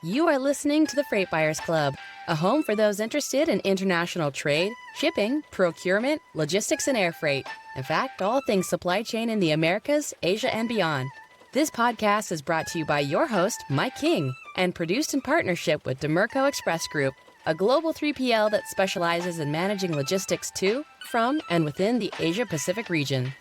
You are listening to the Freight Buyers Club, a home for those interested in international trade, shipping, procurement, logistics, and air freight. In fact, all things supply chain in the Americas, Asia, and beyond. This podcast is brought to you by your host, Mike King, and produced in partnership with Demerco Express Group, a global 3PL that specializes in managing logistics to, from, and within the Asia-Pacific region.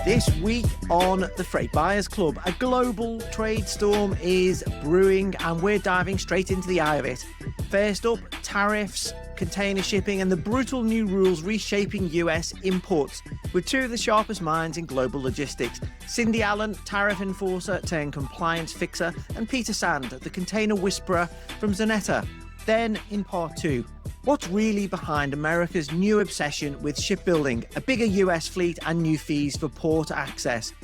This week on the Freight Buyers Club, a global trade storm is brewing and we're diving straight into the eye of it. First up, tariffs, container shipping and the brutal new rules reshaping US imports with two of the sharpest minds in global logistics. Cindy Allen, tariff enforcer turned compliance fixer, and Peter Sand, the container whisperer from Xeneta. Then in part two, what's really behind America's new obsession with shipbuilding, a bigger US fleet and new fees for port access?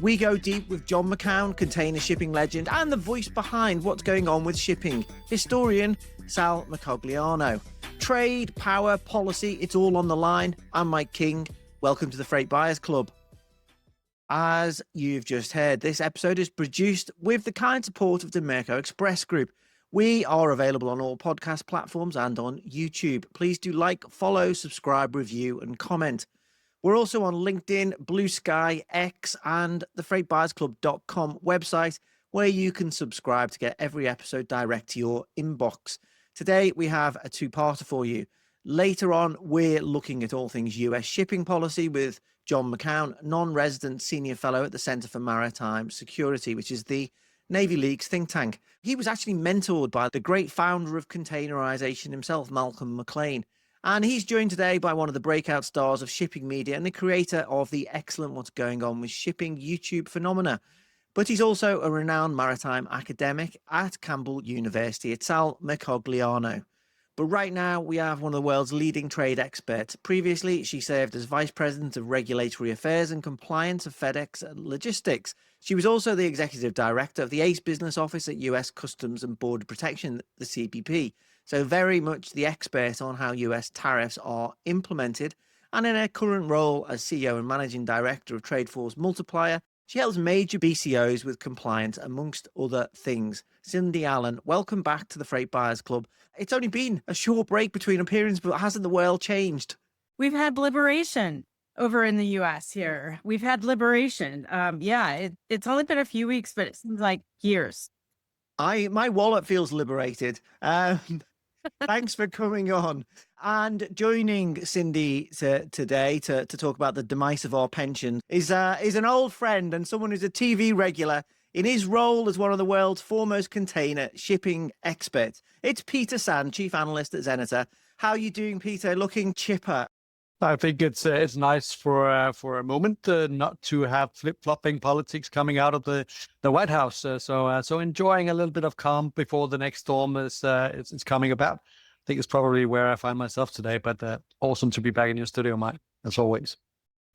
We go deep with John McCown, container shipping legend, and the voice behind what's going on with shipping, historian Sal Mercogliano. Trade, power, policy, it's all on the line. I'm Mike King. Welcome to the Freight Buyers Club. As you've just heard, this episode is produced with the kind support of Demerco Express Group. We are available on all podcast platforms and on YouTube. Please do like, follow, subscribe, review, and comment. We're also on LinkedIn, Blue Sky, X, and the freightbuyersclub.com website, where you can subscribe to get every episode direct to your inbox. Today, we have a two-parter for you. Later on, we're looking at all things US shipping policy with John McCown, non-resident senior fellow at the Center for Maritime Security, which is the Navy League's think tank. He was actually mentored by the great founder of containerization himself, Malcolm McLean. And he's joined today by one of the breakout stars of shipping media and the creator of the excellent What's Going On with Shipping YouTube phenomena. But he's also a renowned maritime academic at Campbell University. It's Sal Mercogliano. But right now, we have one of the world's leading trade experts. Previously, she served as Vice President of Regulatory Affairs and Compliance of FedEx Logistics. She was also the Executive Director of the ACE Business Office at US Customs and Border Protection, the CBP. So very much the expert on how US tariffs are implemented. And in her current role as CEO and Managing Director of Tradeforce Multiplier, she helps major BCOs with compliance, amongst other things. Cindy Allen, welcome back to the Freight Buyers Club. It's only been a short break between appearances, but hasn't the world changed? We've had liberation over in the U.S. here. We've had liberation. It's only been a few weeks, but it seems like years. My wallet feels liberated. Thanks for coming on and joining Cindy today to talk about the demise of our pension is an old friend and someone who's a TV regular in his role as one of the world's foremost container shipping experts. It's Peter Sand, Chief Analyst at Xeneta. How are you doing, Peter? Looking chipper. I think it's nice for a moment not to have flip-flopping politics coming out of the White House. So enjoying a little bit of calm before the next storm is coming about. I think it's probably where I find myself today. But awesome to be back in your studio, Mike, as always.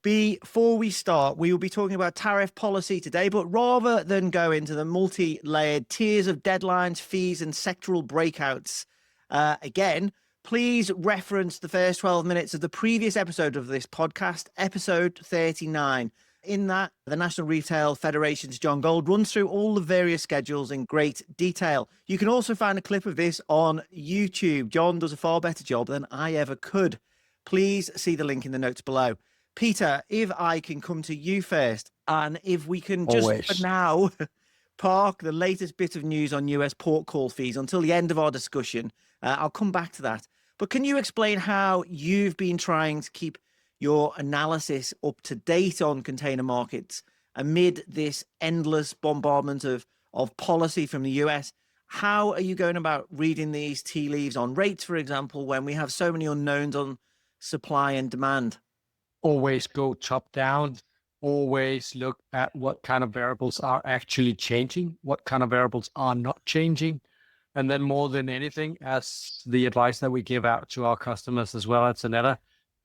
Before we start, we will be talking about tariff policy today, but rather than go into the multi-layered tiers of deadlines, fees, and sectoral breakouts again, please reference the first 12 minutes of the previous episode of this podcast, episode 39. In that, the National Retail Federation's John Gold runs through all the various schedules in great detail. You can also find a clip of this on YouTube. John does a far better job than I ever could. Please see the link in the notes below. Peter, if I can come to you first, and if we can just for now park the latest bit of news on US port call fees until the end of our discussion. I'll come back to that. But can you explain how you've been trying to keep your analysis up to date on container markets amid this endless bombardment of policy from the US? How are you going about reading these tea leaves on rates, for example, when we have so many unknowns on supply and demand? Always go top down. Always look at what kind of variables are actually changing, what kind of variables are not changing. And then more than anything, as the advice that we give out to our customers as well at Xeneta,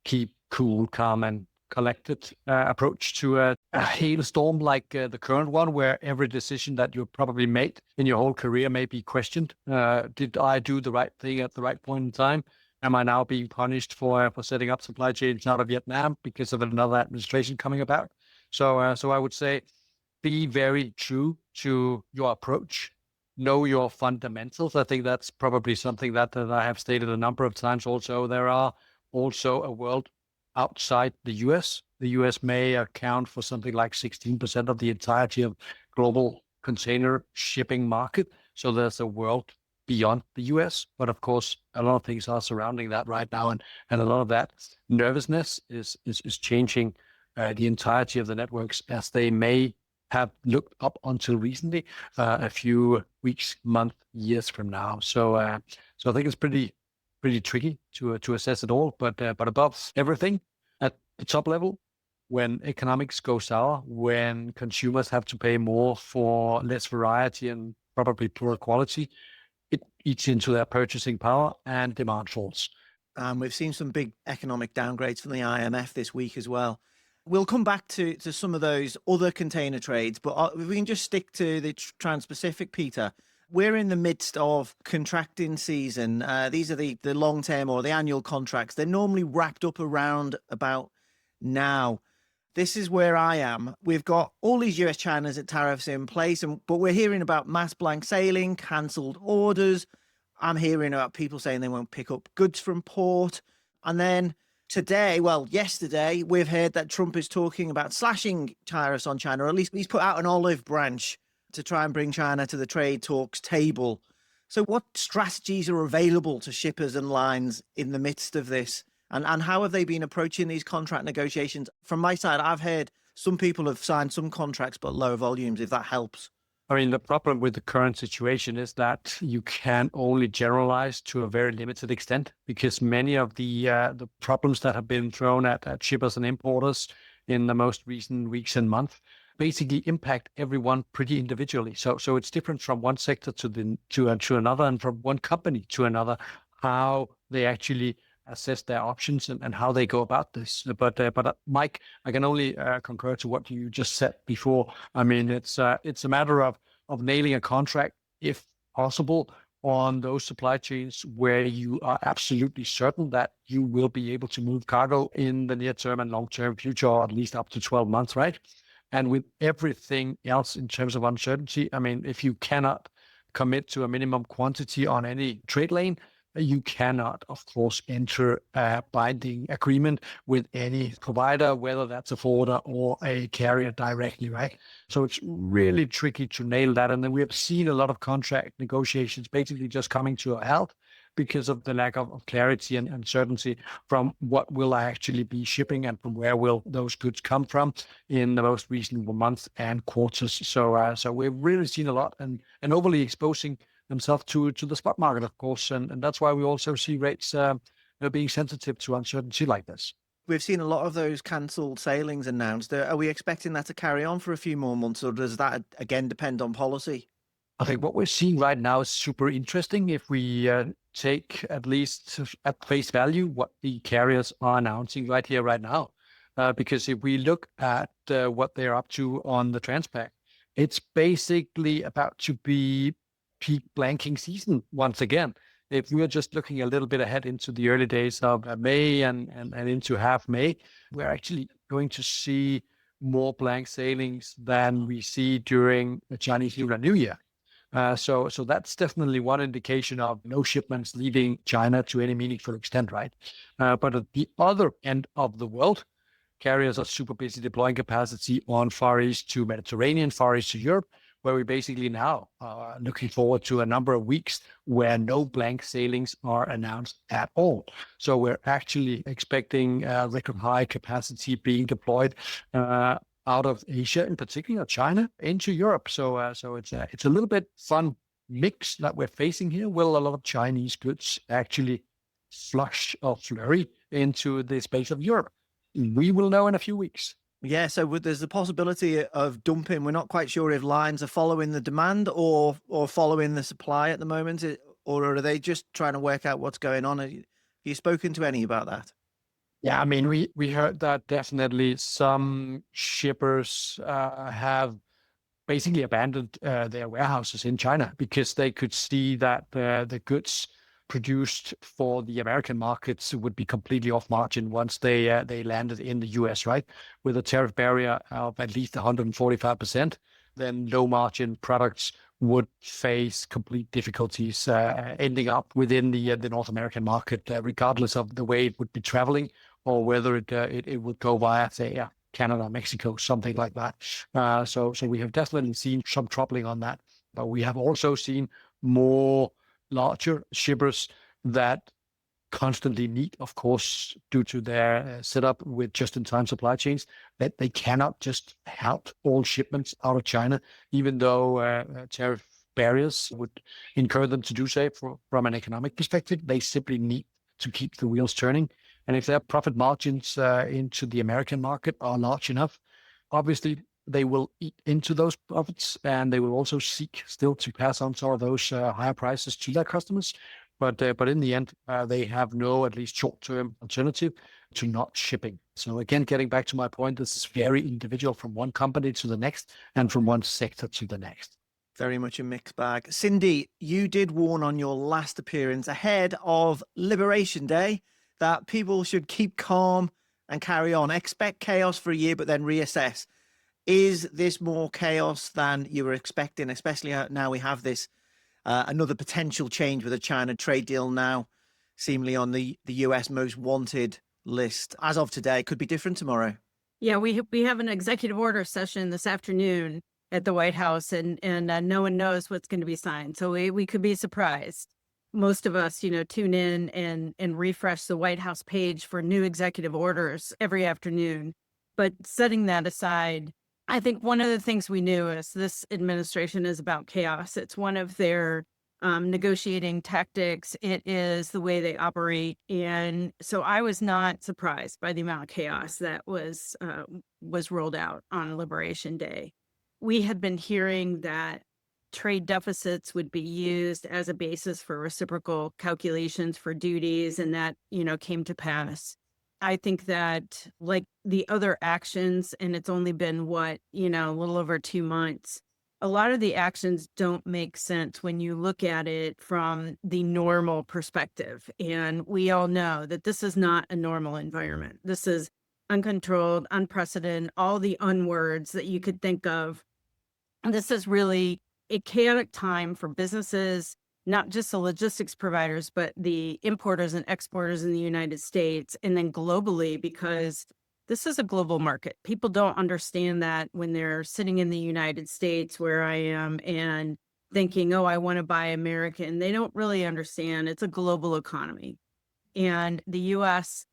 keep cool, calm, and collected approach to a hailstorm like the current one, where every decision that you probably made in your whole career may be questioned. Did I do the right thing at the right point in time? Am I now being punished for setting up supply chains out of Vietnam because of another administration coming about? So I would say be very true to your approach, know your fundamentals. I think that's probably something that I have stated a number of times also. There are also a world outside the US. The US may account for something like 16% of the entirety of global container shipping market. So there's a world beyond the US. But of course, a lot of things are surrounding that right now. And a lot of that nervousness is changing the entirety of the networks as they may have looked up until recently, a few weeks, months, years from now. So I think it's pretty tricky to assess it all. But above everything, at the top level, when economics go sour, when consumers have to pay more for less variety and probably poor quality, it eats into their purchasing power and demand falls. We've seen some big economic downgrades from the IMF this week as well. We'll come back to some of those other container trades, but if we can just stick to the Trans-Pacific, Peter. We're in the midst of contracting season. These are the long-term or the annual contracts. They're normally wrapped up around about now. This is where I am. We've got all these US-China tariffs in place, but we're hearing about mass blank sailing, cancelled orders. I'm hearing about people saying they won't pick up goods from port. And then yesterday, we've heard that Trump is talking about slashing tariffs on China, or at least he's put out an olive branch to try and bring China to the trade talks table. So what strategies are available to shippers and lines in the midst of this? And how have they been approaching these contract negotiations? From my side, I've heard some people have signed some contracts, but lower volumes, if that helps. I mean, the problem with the current situation is that you can only generalize to a very limited extent, because many of the problems that have been thrown at shippers and importers in the most recent weeks and months basically impact everyone pretty individually. So it's different from one sector to another, and from one company to another, how they actually assess their options and how they go about this. But Mike, I can only concur to what you just said before. I mean, it's a matter of nailing a contract, if possible, on those supply chains where you are absolutely certain that you will be able to move cargo in the near term and long term future, or at least up to 12 months, right? And with everything else in terms of uncertainty, I mean, if you cannot commit to a minimum quantity on any trade lane, you cannot, of course, enter a binding agreement with any provider, whether that's a forwarder or a carrier directly, right? So it's really tricky to nail that. And then we have seen a lot of contract negotiations basically just coming to a halt because of the lack of clarity and uncertainty from what will I actually be shipping and from where will those goods come from in the most recent months and quarters. So we've really seen a lot and overly exposing themselves to the spot market, of course, and that's why we also see rates being sensitive to uncertainty like this. We've seen a lot of those cancelled sailings announced. Are we expecting that to carry on for a few more months, or does that again depend on policy? I think what we're seeing right now is super interesting if we take at least at face value what the carriers are announcing right here, right now. Because if we look at what they're up to on the Transpac, it's basically about to be peak blanking season once again. If we are just looking a little bit ahead into the early days of May and into half May, we're actually going to see more blank sailings than we see during the Chinese Lunar New Year. So that's definitely one indication of no shipments leaving China to any meaningful extent, right? But at the other end of the world, carriers are super busy deploying capacity on Far East to Mediterranean, Far East to Europe, where we basically now are looking forward to a number of weeks where no blank sailings are announced at all. So we're actually expecting record high capacity being deployed out of Asia, in particular China, into Europe. So it's a little bit fun mix that we're facing here. Will a lot of Chinese goods actually flush or flurry into the space of Europe? We will know in a few weeks. Yeah, so there's the possibility of dumping. We're not quite sure if lines are following the demand or following the supply at the moment, or are they just trying to work out what's going on? Have you spoken to any about that? Yeah, I mean, we heard that definitely some shippers have basically abandoned their warehouses in China because they could see that the goods produced for the American markets would be completely off margin once they landed in the US, right? With a tariff barrier of at least 145%, then low margin products would face complete difficulties ending up within the North American market, regardless of the way it would be traveling or whether it would go via, say, Canada, Mexico, something like that. So we have definitely seen some troubling on that, but we have also seen more larger shippers that constantly need, of course, due to their setup with just-in-time supply chains, that they cannot just help all shipments out of China, even though tariff barriers would encourage them to do so from an economic perspective. They simply need to keep the wheels turning. And if their profit margins into the American market are large enough, obviously they will eat into those profits, and they will also seek still to pass on some of those higher prices to their customers. But in the end, they have no, at least short-term alternative to not shipping. So again, getting back to my point, this is very individual from one company to the next and from one sector to the next. Very much a mixed bag. Cindy, you did warn on your last appearance ahead of Liberation Day that people should keep calm and carry on. Expect chaos for a year, but then reassess. Is this more chaos than you were expecting, especially now we have this another potential change with a China trade deal now seemingly on the US most wanted list? As of today, could be different tomorrow. Yeah, we have an executive order session this afternoon at the White House, and no one knows what's going to be signed. So we could be surprised. Most of us, tune in and refresh the White House page for new executive orders every afternoon. But setting that aside, I think one of the things we knew is this administration is about chaos. It's one of their negotiating tactics. It is the way they operate. And so I was not surprised by the amount of chaos that was rolled out on Liberation Day. We had been hearing that trade deficits would be used as a basis for reciprocal calculations for duties, and that, came to pass. I think that, like the other actions, and it's only been a little over 2 months, a lot of the actions don't make sense when you look at it from the normal perspective. And we all know that this is not a normal environment. This is uncontrolled, unprecedented, all the unwords that you could think of. And this is really a chaotic time for businesses, not just the logistics providers, but the importers and exporters in the United States, and then globally, because this is a global market. People don't understand that when they're sitting in the United States, where I am, and thinking, oh, I want to buy American. They don't really understand it's a global economy. And the U.S.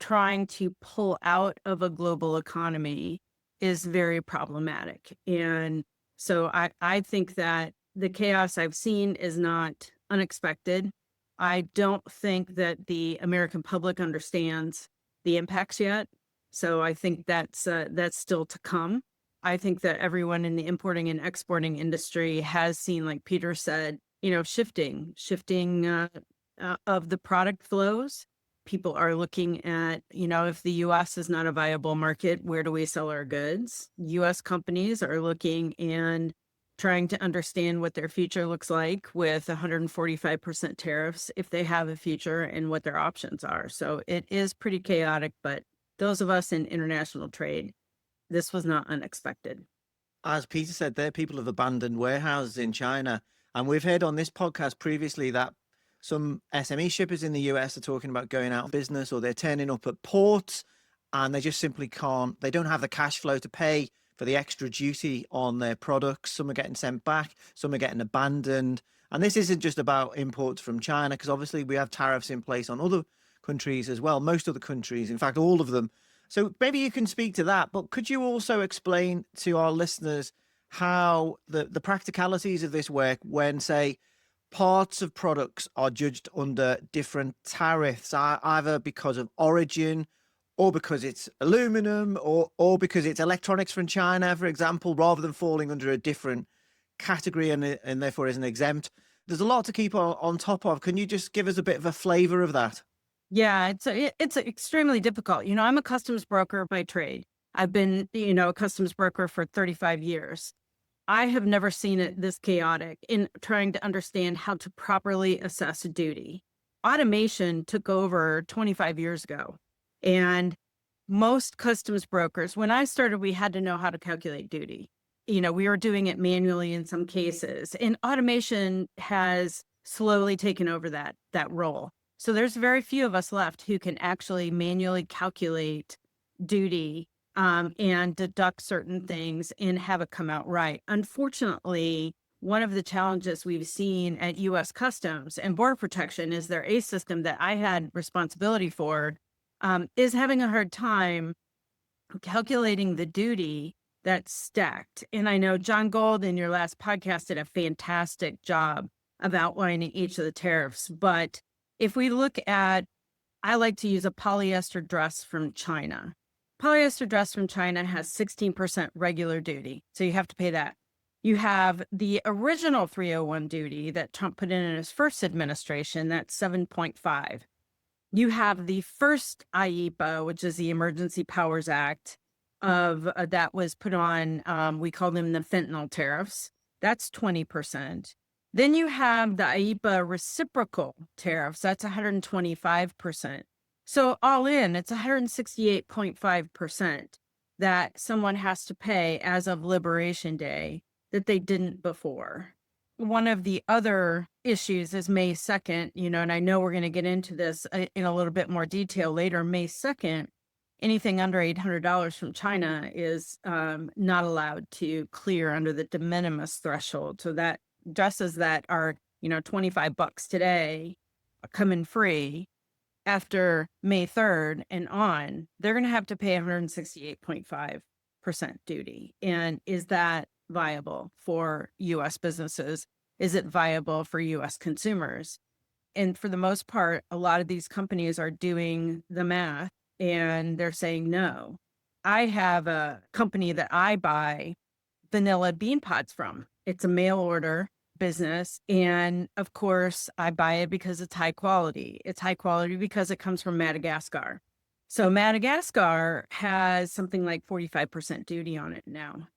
trying to pull out of a global economy is very problematic. And so I think that the chaos I've seen is not unexpected. I don't think that the American public understands the impacts yet. So I think that's still to come. I think that everyone in the importing and exporting industry has seen, like Peter said, shifting of the product flows. People are looking at, if the U.S. is not a viable market, where do we sell our goods? U.S. companies are looking and trying to understand what their future looks like with 145% tariffs, if they have a future, and what their options are. So it is pretty chaotic, but those of us in international trade, this was not unexpected. As Peter said there, people have abandoned warehouses in China. And we've heard on this podcast previously that some SME shippers in the US are talking about going out of business, or they're turning up at ports and they just simply can't. They don't have the cash flow to pay for the extra duty on their products. Some are getting sent back, some are getting abandoned. And this isn't just about imports from China, because obviously we have tariffs in place on other countries as well, most other countries, in fact, all of them. So maybe you can speak to that, but could you also explain to our listeners how the practicalities of this work when, say, parts of products are judged under different tariffs, either because of origin or because it's aluminum or because it's electronics from China, for example, rather than falling under a different category and therefore isn't exempt? There's a lot to keep on top of. Can you just give us a bit of a flavor of that? Yeah, it's extremely difficult. I'm a customs broker by trade. I've been, a customs broker for 35 years. I have never seen it this chaotic in trying to understand how to properly assess a duty. automation took over 25 years ago. And most customs brokers, when I started, we had to know how to calculate duty. We were doing it manually in some cases, and automation has slowly taken over that role. So there's very few of us left who can actually manually calculate duty and deduct certain things and have it come out right. Unfortunately, one of the challenges we've seen at U.S. Customs and Border Protection is their ACE system that I had responsibility for is having a hard time calculating the duty that's stacked. And I know John Gold in your last podcast did a fantastic job of outlining each of the tariffs. But if we look at, I like to use a polyester dress from China. Polyester dress from China has 16% regular duty. So you have to pay that. You have the original 301 duty that Trump put in his first administration, that's 7.5. You have the first IEEPA, which is the Emergency Powers Act of that was put on, we call them the fentanyl tariffs. That's 20%. Then you have the IEEPA reciprocal tariffs. That's 125%. So all in, it's 168.5% that someone has to pay as of Liberation Day that they didn't before. One of the other issues is May 2nd, and I know we're going to get into this in a little bit more detail later. May 2nd, anything under $800 from China is not allowed to clear under the de minimis threshold. So that dresses that are, $25 today come in free. After May 3rd and on, they're going to have to pay 168.5% duty. And is that viable for U.S. businesses? Is it viable for U.S. consumers? And for the most part, a lot of these companies are doing the math and they're saying no. I have a company that I buy vanilla bean pods from. It's a mail order business. And of course, I buy it because it's high quality. It's high quality because it comes from Madagascar. So Madagascar has something like 45% duty on it now.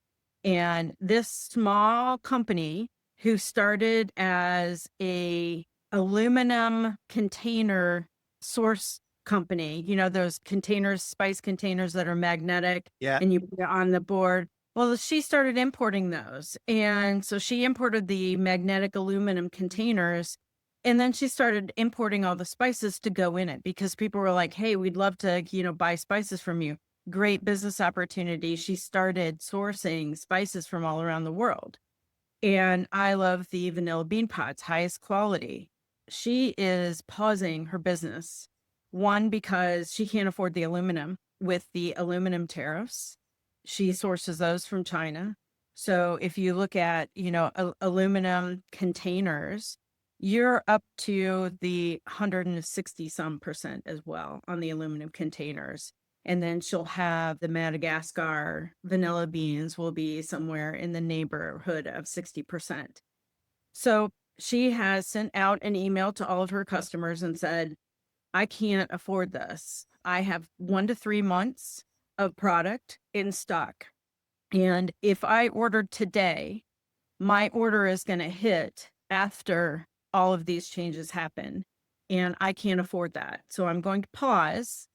And this small company who started as a aluminum container source company, those containers, spice containers that are magnetic, and you put it on the board. Well, she started importing those. And so she imported the magnetic aluminum containers. And then she started importing all the spices to go in it because people were like, hey, we'd love to, buy spices from you. Great business opportunity. She started sourcing spices from all around the world. And I love the vanilla bean pods, highest quality. She is pausing her business. One, because she can't afford the aluminum with the aluminum tariffs. She sources those from China. So if you look at, aluminum containers, you're up to the 160 some percent as well on the aluminum containers. And then she'll have the Madagascar vanilla beans will be somewhere in the neighborhood of 60%. So she has sent out an email to all of her customers and said, I can't afford this. I have 1 to 3 months of product in stock. And if I ordered today, my order is going to hit after all of these changes happen. And I can't afford that. So I'm going to pause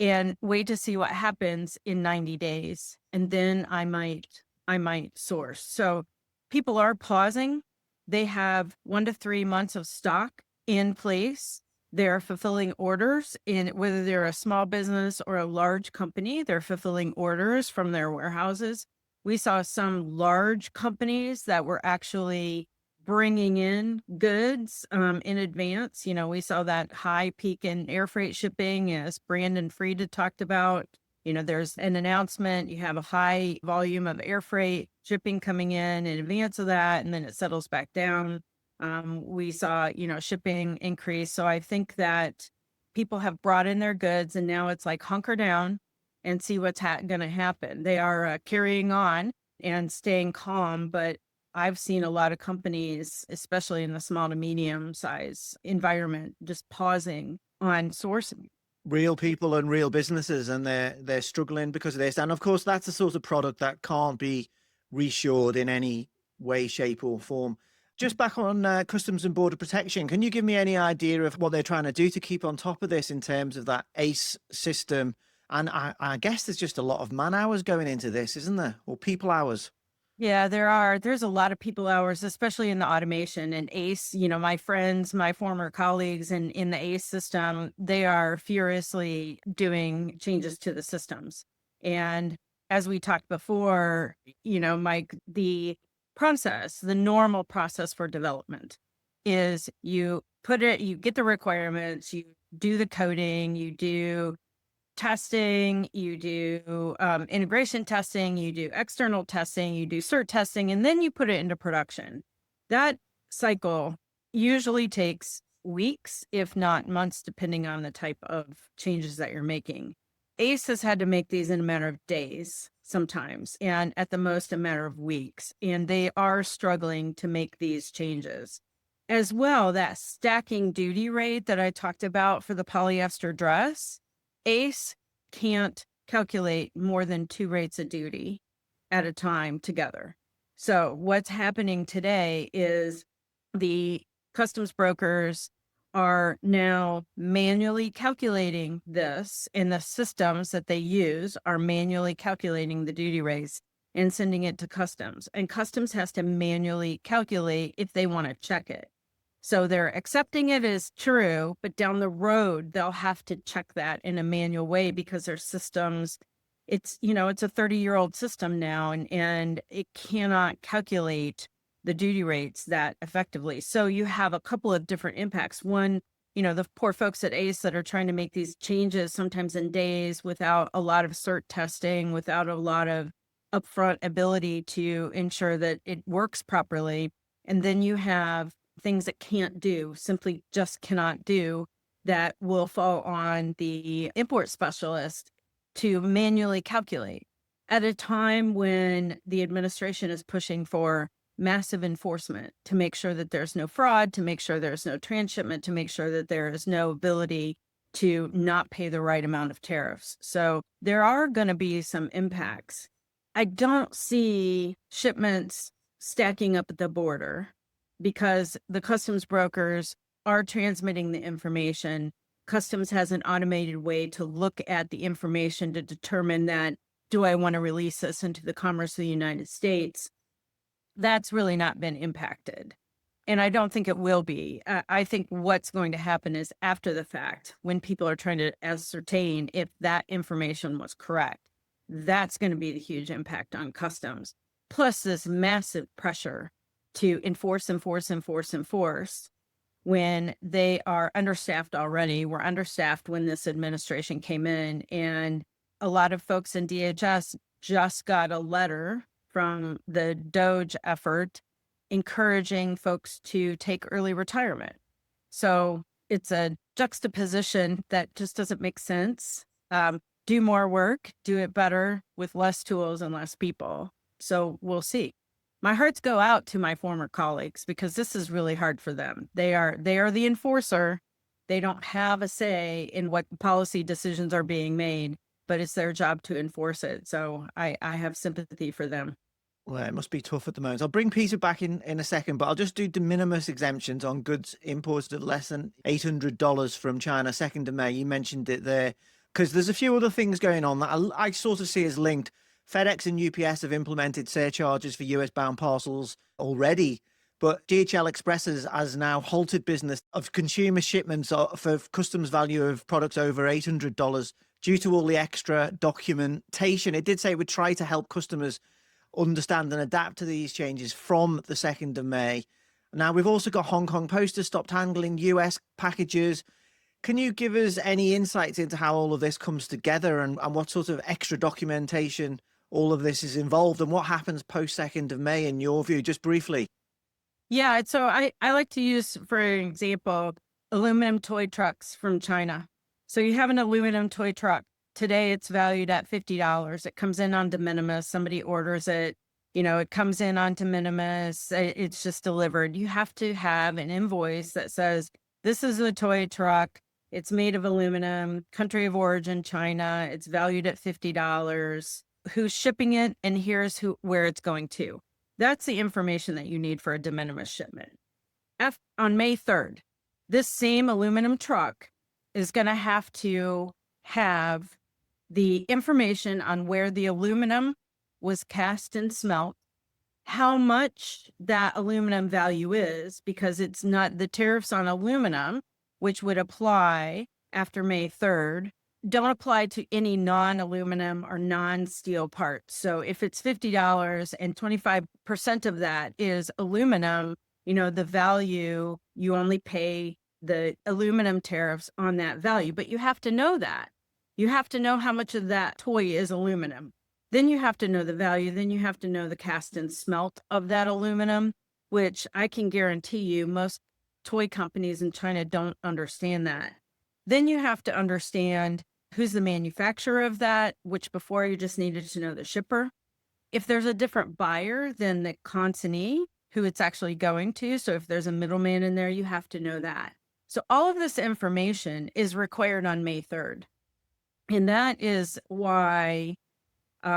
and wait to see what happens in 90 days. And then I might source. So people are pausing. They have 1 to 3 months of stock in place. They're fulfilling orders in whether they're a small business or a large company, they're fulfilling orders from their warehouses. We saw some large companies that were actually bringing in goods in advance. We saw that high peak in air freight shipping, as Brandon Frieda talked about. There's an announcement, you have a high volume of air freight shipping coming in advance of that, and then it settles back down. We saw, shipping increase. So I think that people have brought in their goods and now it's like hunker down and see what's going to happen. They are carrying on and staying calm, but I've seen a lot of companies, especially in the small to medium size environment, just pausing on sourcing. Real people and real businesses, and they're struggling because of this. And of course, that's the sort of product that can't be reshored in any way, shape or form. Just back on Customs and Border Protection, can you give me any idea of what they're trying to do to keep on top of this in terms of that ACE system? And I guess there's just a lot of man hours going into this, isn't there? Or people hours? Yeah, there are. There's a lot of people hours, especially in the automation and ACE. My friends, my former colleagues in the ACE system, they are furiously doing changes to the systems. And as we talked before, Mike, the normal process for development is you get the requirements, you do the coding, you do testing, you do integration testing, you do external testing, you do cert testing, and then you put it into production. That cycle usually takes weeks, if not months, depending on the type of changes that you're making. ACE has had to make these in a matter of days sometimes, and at the most a matter of weeks, and they are struggling to make these changes. As well, that stacking duty rate that I talked about for the polyester dress, ACE can't calculate more than 2 rates of duty at a time together. So what's happening today is the customs brokers are now manually calculating this, and the systems that they use are manually calculating the duty rates and sending it to customs. And customs has to manually calculate if they want to check it. So they're accepting it as true, but down the road, they'll have to check that in a manual way because their systems, it's a 30-year-old system now, and it cannot calculate the duty rates that effectively. So you have a couple of different impacts. One, the poor folks at ACE that are trying to make these changes sometimes in days without a lot of cert testing, without a lot of upfront ability to ensure that it works properly. And then you have things that simply just cannot do, that will fall on the import specialist to manually calculate at a time when the administration is pushing for massive enforcement to make sure that there's no fraud, to make sure there's no transshipment, to make sure that there is no ability to not pay the right amount of tariffs. So there are going to be some impacts. I don't see shipments stacking up at the border, because the customs brokers are transmitting the information. Customs has an automated way to look at the information to determine that, do I want to release this into the commerce of the United States? That's really not been impacted. And I don't think it will be. I think what's going to happen is after the fact, when people are trying to ascertain if that information was correct, that's going to be the huge impact on customs. Plus this massive pressure to enforce when they are understaffed already. We're understaffed when this administration came in, and a lot of folks in DHS just got a letter from the DOGE effort encouraging folks to take early retirement. So it's a juxtaposition that just doesn't make sense. Do more work, do it better with less tools and less people. So we'll see. My hearts go out to my former colleagues because this is really hard for them. They are the enforcer. They don't have a say in what policy decisions are being made, but it's their job to enforce it. So I have sympathy for them. Well, it must be tough at the moment. I'll bring Peter back in a second, but I'll just do de minimis exemptions on goods imported at less than $800 from China, 2nd of May. You mentioned it there, because there's a few other things going on that I sort of see as linked. FedEx and UPS have implemented surcharges for US-bound parcels already, but DHL Express has now halted business of consumer shipments for customs value of products over $800 due to all the extra documentation. It did say it would try to help customers understand and adapt to these changes from the 2nd of May. Now, we've also got Hong Kong Post has stopped handling US packages. Can you give us any insights into how all of this comes together and what sort of extra documentation all of this is involved, and what happens post 2nd of May in your view, just briefly? Yeah, so I like to use, for example, aluminum toy trucks from China. So you have an aluminum toy truck. Today it's valued at $50. It comes in on de minimis. Somebody orders it. It comes in on de minimis. It's just delivered. You have to have an invoice that says, this is a toy truck. It's made of aluminum, country of origin, China. It's valued at $50. Who's shipping it, and here's where it's going to. That's the information that you need for a de minimis shipment. On May 3rd, this same aluminum truck is going to have the information on where the aluminum was cast and smelt, how much that aluminum value is, because it's not the tariffs on aluminum, which would apply after May 3rd, don't apply to any non-aluminum or non-steel parts. So if it's $50 and 25% of that is aluminum, the value, you only pay the aluminum tariffs on that value. But you have to know that. You have to know how much of that toy is aluminum. Then you have to know the value. Then you have to know the cast and smelt of that aluminum, which I can guarantee you most toy companies in China don't understand that. Then you have to understand who's the manufacturer of that, which before you just needed to know the shipper. If there's a different buyer than the consignee who it's actually going to, so if there's a middleman in there, you have to know that. So all of this information is required on May 3rd. And that is why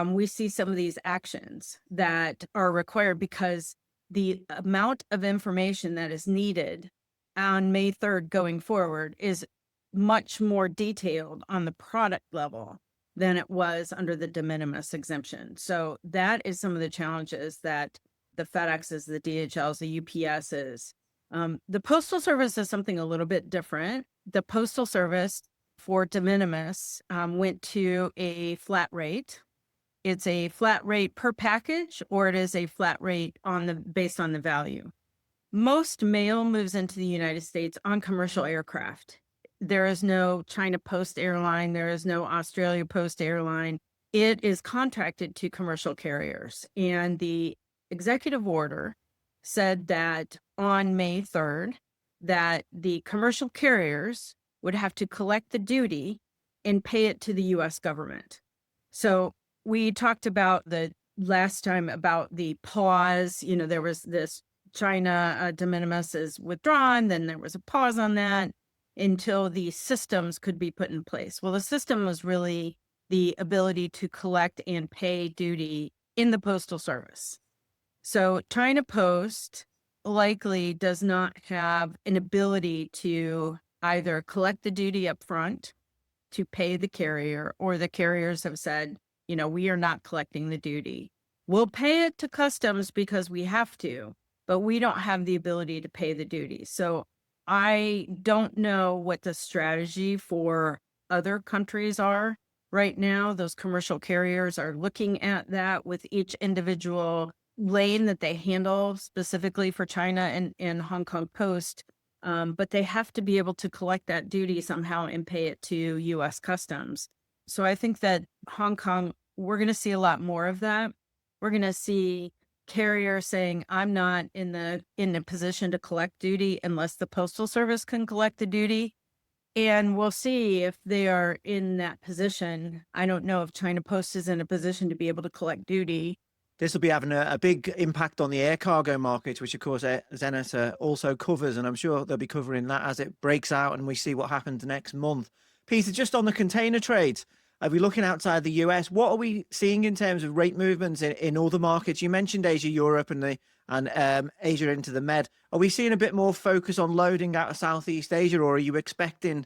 we see some of these actions that are required, because the amount of information that is needed on May 3rd going forward is much more detailed on the product level than it was under the de minimis exemption. So that is some of the challenges that the FedExes, the DHLs, the UPSs. The Postal Service is something a little bit different. The Postal Service for de minimis went to a flat rate. It's a flat rate per package, or it is a flat rate based on the value. Most mail moves into the United States on commercial aircraft. There is no China Post Airline. There is no Australia Post Airline. It is contracted to commercial carriers. And the executive order said that on May 3rd, that the commercial carriers would have to collect the duty and pay it to the U.S. government. So we talked about the last time about the pause. There was this China de minimis is withdrawn. Then there was a pause on that until the systems could be put in place. Well, the system was really the ability to collect and pay duty in the Postal Service. So China Post likely does not have an ability to either collect the duty up front to pay the carrier, or the carriers have said, we are not collecting the duty. We'll pay it to customs because we have to, but we don't have the ability to pay the duty. So I don't know what the strategy for other countries are right now. Those commercial carriers are looking at that with each individual lane that they handle specifically for China and Hong Kong Post. But they have to be able to collect that duty somehow and pay it to U.S. Customs. So I think that Hong Kong, we're going to see a lot more of that. We're going to see carrier saying, I'm not in a position to collect duty unless the Postal Service can collect the duty. And we'll see if they are in that position. I don't know if China Post is in a position to be able to collect duty. This will be having a big impact on the air cargo market, which of course Zenith also covers, and I'm sure they'll be covering that as it breaks out and we see what happens next month. Peter, just on the container trades, are we looking outside the US? What are we seeing in terms of rate movements in other markets? You mentioned Asia, Europe, and Asia into the Med. Are we seeing a bit more focus on loading out of Southeast Asia, or are you expecting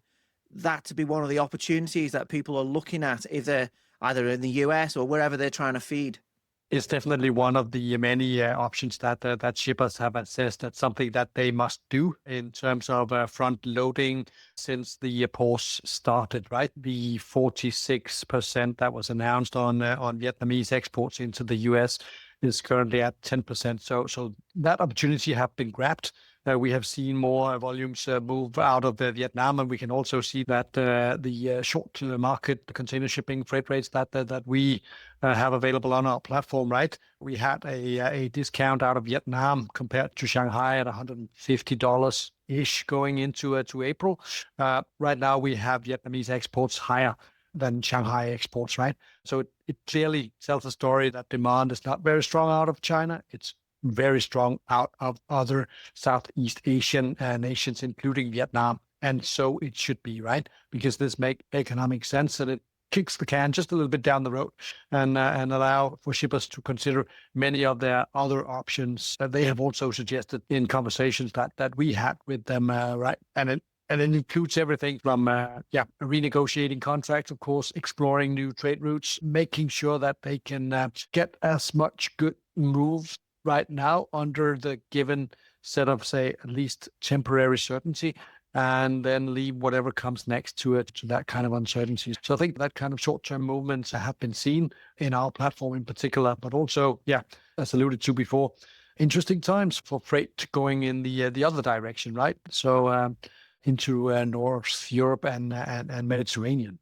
that to be one of the opportunities that people are looking at, if they're either in the US or wherever they're trying to feed? It's definitely one of the many options that shippers have assessed. That's something that they must do in terms of front loading since the pause started, right? The 46% that was announced on Vietnamese exports into the US is currently at 10%. So that opportunity have been grabbed. We have seen more volumes move out of Vietnam, and we can also see that the short market container shipping freight rates that we have available on our platform, right? We had a discount out of Vietnam compared to Shanghai at $150-ish going into to April. Right now, we have Vietnamese exports higher than Shanghai exports, right? So it clearly tells a story that demand is not very strong out of China. It's very strong out of other Southeast Asian nations, including Vietnam. And so it should be, right? Because this makes economic sense, and it kicks the can just a little bit down the road and allow for shippers to consider many of their other options that they have also suggested in conversations that we had with them, right? And it includes everything from renegotiating contracts, of course, exploring new trade routes, making sure that they can get as much good moves right now under the given set of, say, at least temporary certainty, and then leave whatever comes next to it to that kind of uncertainty. So I think that kind of short-term movements have been seen in our platform in particular, but also, as alluded to before, interesting times for freight going in the other direction, right? So into North Europe and Mediterranean.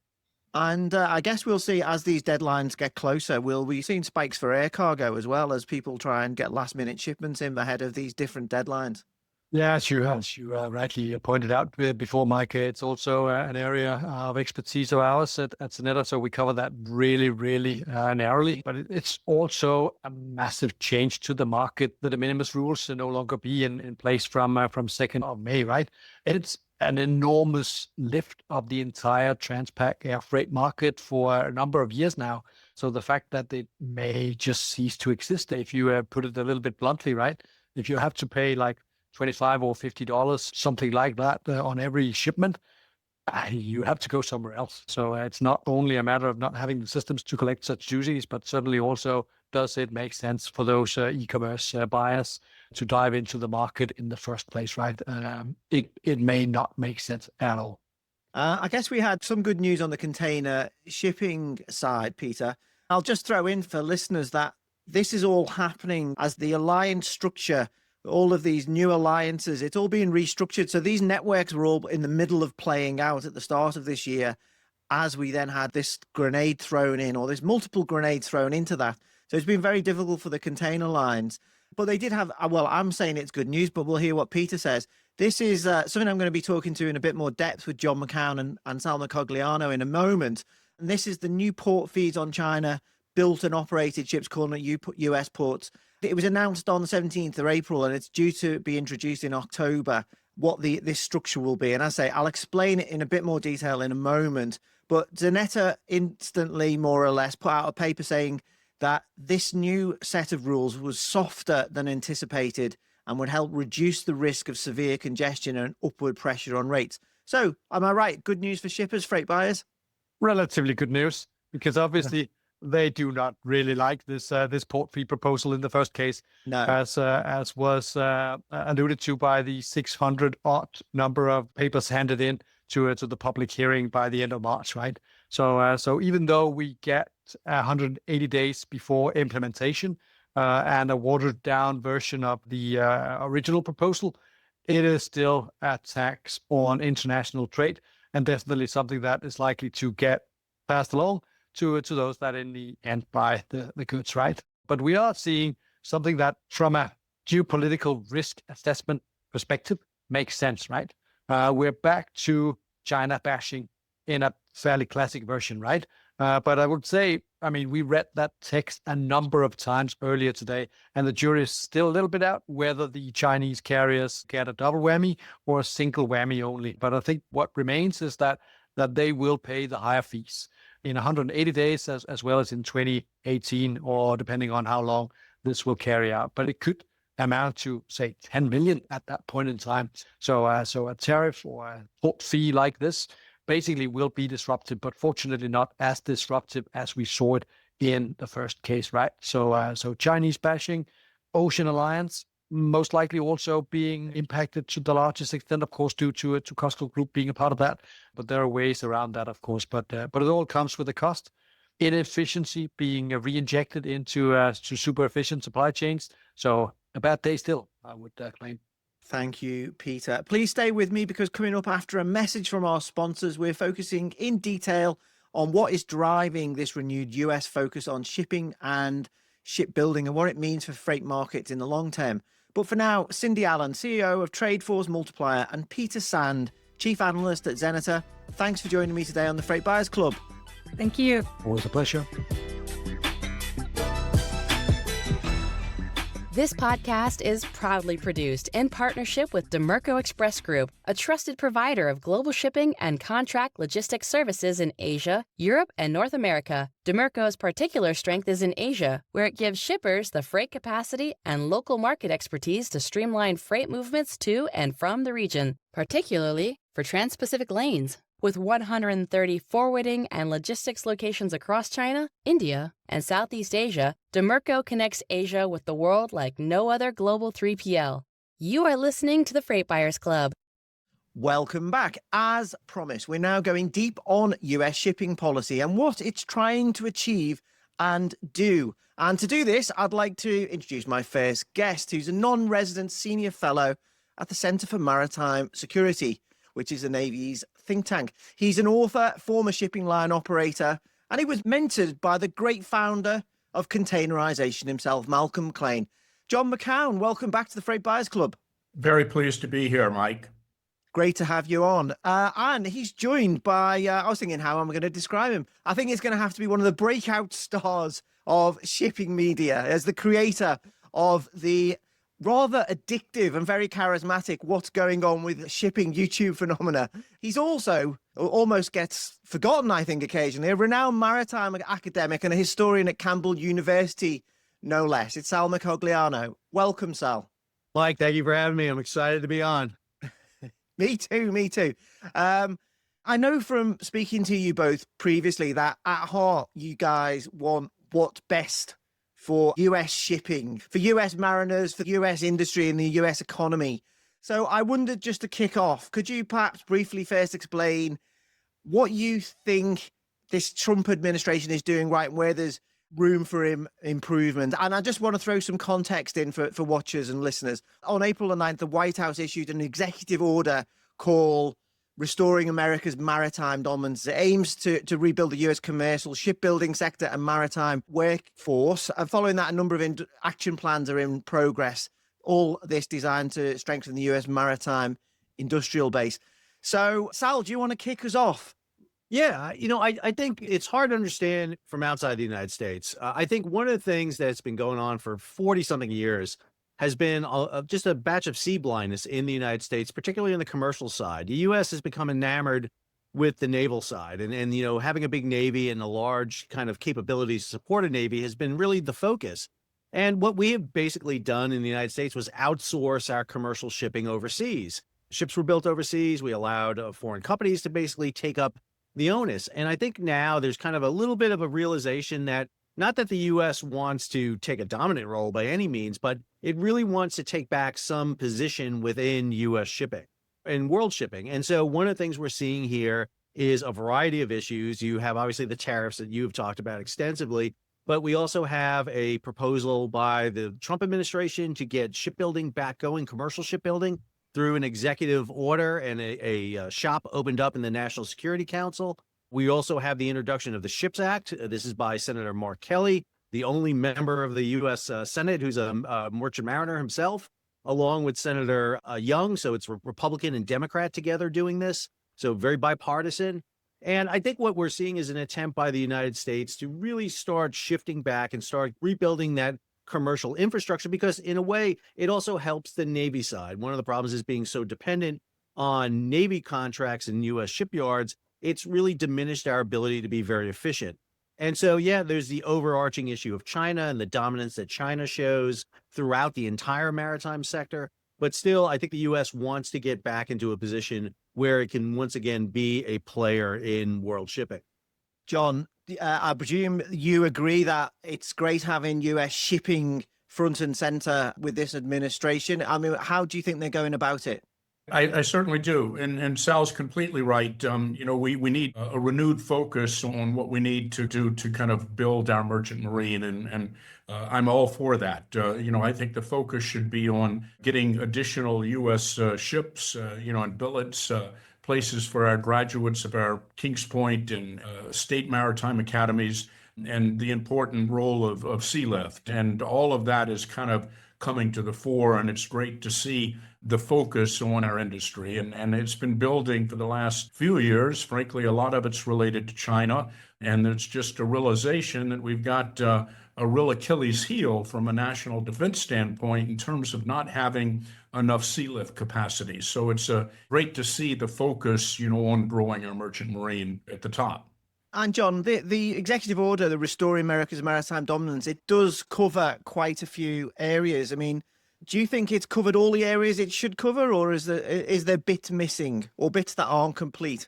And I guess we'll see as these deadlines get closer, we'll be seeing spikes for air cargo as well as people try and get last-minute shipments in ahead of these different deadlines. Yeah, as you rightly pointed out before, Mike, it's also an area of expertise of ours at Soneta, so we cover that really, really narrowly. But it's also a massive change to the market. The de minimis rules will no longer be in place from 2nd of May, right? It's an enormous lift of the entire Transpac air freight market for a number of years now. So the fact that it may just cease to exist, if you put it a little bit bluntly, right? If you have to pay like $25 or $50, something like that on every shipment, you have to go somewhere else. So it's not only a matter of not having the systems to collect such duties, but certainly also does it make sense for those e-commerce buyers to dive into the market in the first place, right? It may not make sense at all. I guess we had some good news on the container shipping side, Peter. I'll just throw in for listeners that this is all happening as the alliance structure, all of these new alliances, it's all being restructured. So these networks were all in the middle of playing out at the start of this year, as we then had this grenade thrown in, or there's multiple grenades thrown into that. So it's been very difficult for the container lines. But they did have, well, I'm saying it's good news, but we'll hear what Peter says. This is something I'm going to be talking to in a bit more depth with John McCown and Salma Cogliano in a moment. And this is the new port fees on China built and operated ships calling it US ports. It was announced on the 17th of April, and it's due to be introduced in October, what this structure will be. And as I say, I'll explain it in a bit more detail in a moment. But Soneta instantly, more or less, put out a paper saying that this new set of rules was softer than anticipated and would help reduce the risk of severe congestion and upward pressure on rates. So, am I right? Good news for shippers, freight buyers? Relatively good news, because obviously they do not really like this port fee proposal in the first case, no. as was alluded to by the 600 odd number of papers handed in to the public hearing by the end of March, right? So even though we get 180 days before implementation and a watered down version of the original proposal, it is still a tax on international trade, and definitely something that is likely to get passed along to those that in the end buy the goods, right? But we are seeing something that from a geopolitical risk assessment perspective makes sense, right? We're back to China bashing in a fairly classic version, right? But I would say, I mean, we read that text a number of times earlier today, and the jury is still a little bit out whether the Chinese carriers get a double whammy or a single whammy only. But I think what remains is that they will pay the higher fees in 180 days as well as in 2018, or depending on how long this will carry out. But it could amount to, say, 10 million at that point in time. So a tariff or a port fee like this basically will be disruptive, but fortunately not as disruptive as we saw it in the first case, right? So Chinese bashing, Ocean Alliance, most likely also being impacted to the largest extent, of course, due to COSCO Group being a part of that. But there are ways around that, of course. But it all comes with a cost. Inefficiency being re-injected into to super efficient supply chains. So a bad day still, I would claim. Thank you, Peter. Please stay with me, because coming up after a message from our sponsors, we're focusing in detail on what is driving this renewed US focus on shipping and shipbuilding and what it means for freight markets in the long term. But for now, Cindy Allen, CEO of TradeForce Multiplier, and Peter Sand, Chief Analyst at Soneta, thanks for joining me today on the Freight Buyers Club. Thank you. Always a pleasure. This podcast is proudly produced in partnership with Demerco Express Group, a trusted provider of global shipping and contract logistics services in Asia, Europe, and North America. Demerco's particular strength is in Asia, where it gives shippers the freight capacity and local market expertise to streamline freight movements to and from the region, particularly for trans-Pacific lanes. With 130 forwarding and logistics locations across China, India, and Southeast Asia, Demerco connects Asia with the world like no other global 3PL. You are listening to the Freight Buyers Club. Welcome back. As promised, we're now going deep on US shipping policy and what it's trying to achieve and do. And to do this, I'd like to introduce my first guest, who's a non-resident senior fellow at the Center for Maritime Security, which is the Navy's think tank. He's an author, former shipping line operator, and he was mentored by the great founder of containerization himself, Malcolm McLean. John McCown, welcome back to the Freight Buyers Club. Very pleased to be here, Mike. Great to have you on. And he's joined by, I was thinking how am I going to describe him? I think he's going to have to be one of the breakout stars of shipping media as the creator of the rather addictive and very charismatic What's Going On with Shipping YouTube phenomena. He's also almost gets forgotten, I think, occasionally, a renowned maritime academic and a historian at Campbell University, no less. It's Sal Mercogliano. Welcome, Sal. Mike, thank you for having me. I'm excited to be on. Me too. I know from speaking to you both previously that at heart, you guys want what's best for US shipping, for US mariners, for US industry and the US economy. So I wondered, just to kick off, could you perhaps briefly first explain what you think this Trump administration is doing right and where there's room for improvement? And I just want to throw some context in for watchers and listeners. On April the 9th, the White House issued an executive order called Restoring America's Maritime Dominance. It aims to rebuild the US commercial shipbuilding sector and maritime workforce. And following that, a number of action plans are in progress. All this designed to strengthen the US maritime industrial base. So, Sal, do you want to kick us off? Yeah, I think it's hard to understand from outside the United States. I think one of the things that's been going on for 40-something years has been just a batch of sea blindness in the United States, particularly on the commercial side. The U.S. has become enamored with the naval side, and having a big Navy and a large kind of capabilities to support a Navy has been really the focus. And what we have basically done in the United States was outsource our commercial shipping overseas. Ships were built overseas. We allowed foreign companies to basically take up the onus. And I think now there's kind of a little bit of a realization that not that the U.S. wants to take a dominant role by any means, but it really wants to take back some position within U.S. shipping and world shipping. And so one of the things we're seeing here is a variety of issues. You have obviously the tariffs that you've talked about extensively, but we also have a proposal by the Trump administration to get shipbuilding back going, commercial shipbuilding, through an executive order, and a shop opened up in the National Security Council. We also have the introduction of the SHIPS Act. This is by Senator Mark Kelly, the only member of the U.S. Senate who's a merchant mariner himself, along with Senator Young. So it's Republican and Democrat together doing this. So very bipartisan. And I think what we're seeing is an attempt by the United States to really start shifting back and start rebuilding that commercial infrastructure, because in a way, it also helps the Navy side. One of the problems is being so dependent on Navy contracts and U.S. shipyards. It's really diminished our ability to be very efficient. And so, yeah, there's the overarching issue of China and the dominance that China shows throughout the entire maritime sector. But still, I think the U.S. wants to get back into a position where it can once again be a player in world shipping. John, I presume you agree that it's great having US shipping front and center with this administration. I mean, how do you think they're going about it? I certainly do. And Sal's completely right. We need a renewed focus on what we need to do to kind of build our merchant marine. And I'm all for that. I think the focus should be on getting additional U.S. ships, and billets, places for our graduates of our Kings Point and state maritime academies, and the important role of sea lift. And all of that is kind of coming to the fore, and it's great to see the focus on our industry. And it's been building for the last few years. Frankly, a lot of it's related to China, and there's just a realization that we've got a a real Achilles heel from a national defense standpoint in terms of not having enough sea lift capacity. So it's great to see the focus, on growing our merchant marine at the top. And John, the executive order, the Restoring America's Maritime Dominance, it does cover quite a few areas. I mean, do you think it's covered all the areas it should cover, or is there bits missing or bits that aren't complete?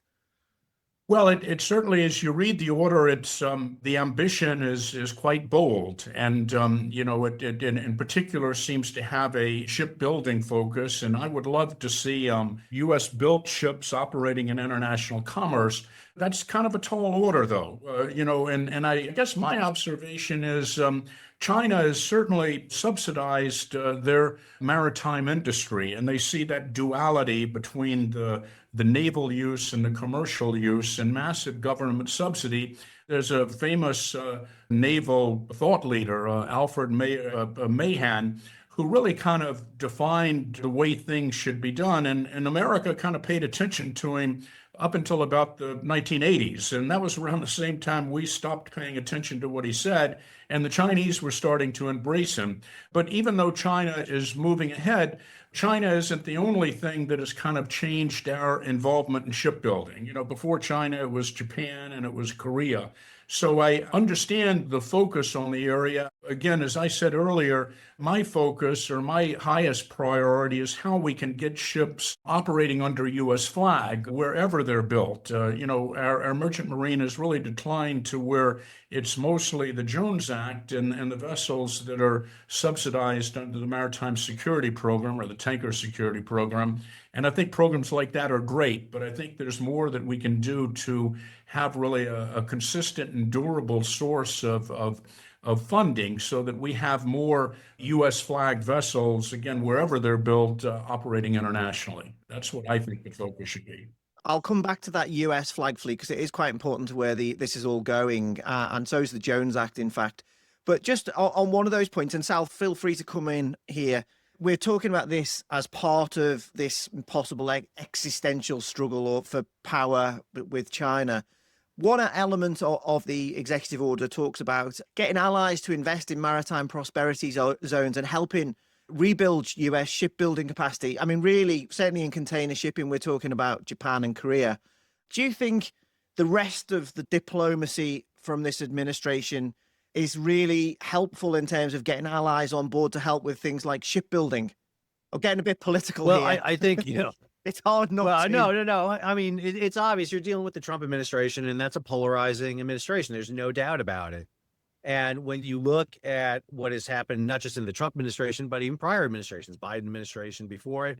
Well, it certainly is. You read the order, it's the ambition is quite bold, and it in particular seems to have a shipbuilding focus. And I would love to see U.S. built ships operating in international commerce. That's kind of a tall order, though. And I guess my observation is China has certainly subsidized their maritime industry, and they see that duality between the naval use and the commercial use and massive government subsidy. There's a famous naval thought leader, Alfred Mahan, who really kind of defined the way things should be done. And America kind of paid attention to him up until about the 1980s. And that was around the same time we stopped paying attention to what he said, and the Chinese were starting to embrace him. But even though China is moving ahead, China isn't the only thing that has kind of changed our involvement in shipbuilding. Before China, it was Japan and it was Korea. So I understand the focus on the area. Again, as I said earlier, my focus or my highest priority is how we can get ships operating under U.S. flag wherever they're built. Our merchant marine has really declined to where it's mostly the Jones Act and the vessels that are subsidized under the Maritime Security Program or the Tanker Security Program. And I think programs like that are great, but I think there's more that we can do to have really a consistent and durable source of funding so that we have more U.S. flag vessels, again, wherever they're built, operating internationally. That's what I think the focus should be. I'll come back to that US flag fleet because it is quite important to where this is all going, and so is the Jones Act, in fact. But just on one of those points, and Sal, feel free to come in here. We're talking about this as part of this possible existential struggle for power with China. One element of the executive order talks about getting allies to invest in maritime prosperity zones and helping rebuild US shipbuilding capacity. I mean, really, certainly in container shipping, we're talking about Japan and Korea. Do you think the rest of the diplomacy from this administration is really helpful in terms of getting allies on board to help with things like shipbuilding? Or getting a bit political here. Well, I think, it's hard not to. No. I mean, it's obvious you're dealing with the Trump administration, and that's a polarizing administration. There's no doubt about it. And when you look at what has happened, not just in the Trump administration, but even prior administrations, Biden administration before it,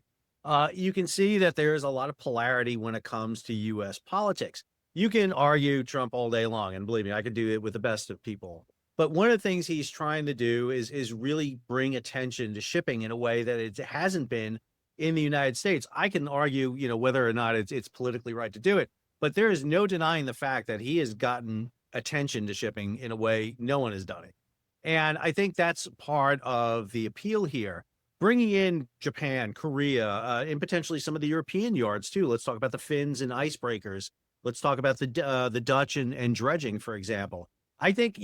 you can see that there's a lot of polarity when it comes to U.S. politics. You can argue Trump all day long, and believe me, I could do it with the best of people. But one of the things he's trying to do is really bring attention to shipping in a way that it hasn't been in the United States. I can argue, whether or not it's politically right to do it, but there is no denying the fact that he has gotten attention to shipping in a way no one has done it. And I think that's part of the appeal here. Bringing in Japan, Korea, and potentially some of the European yards too. Let's talk about the fins and icebreakers. Let's talk about the Dutch and dredging, for example. I think,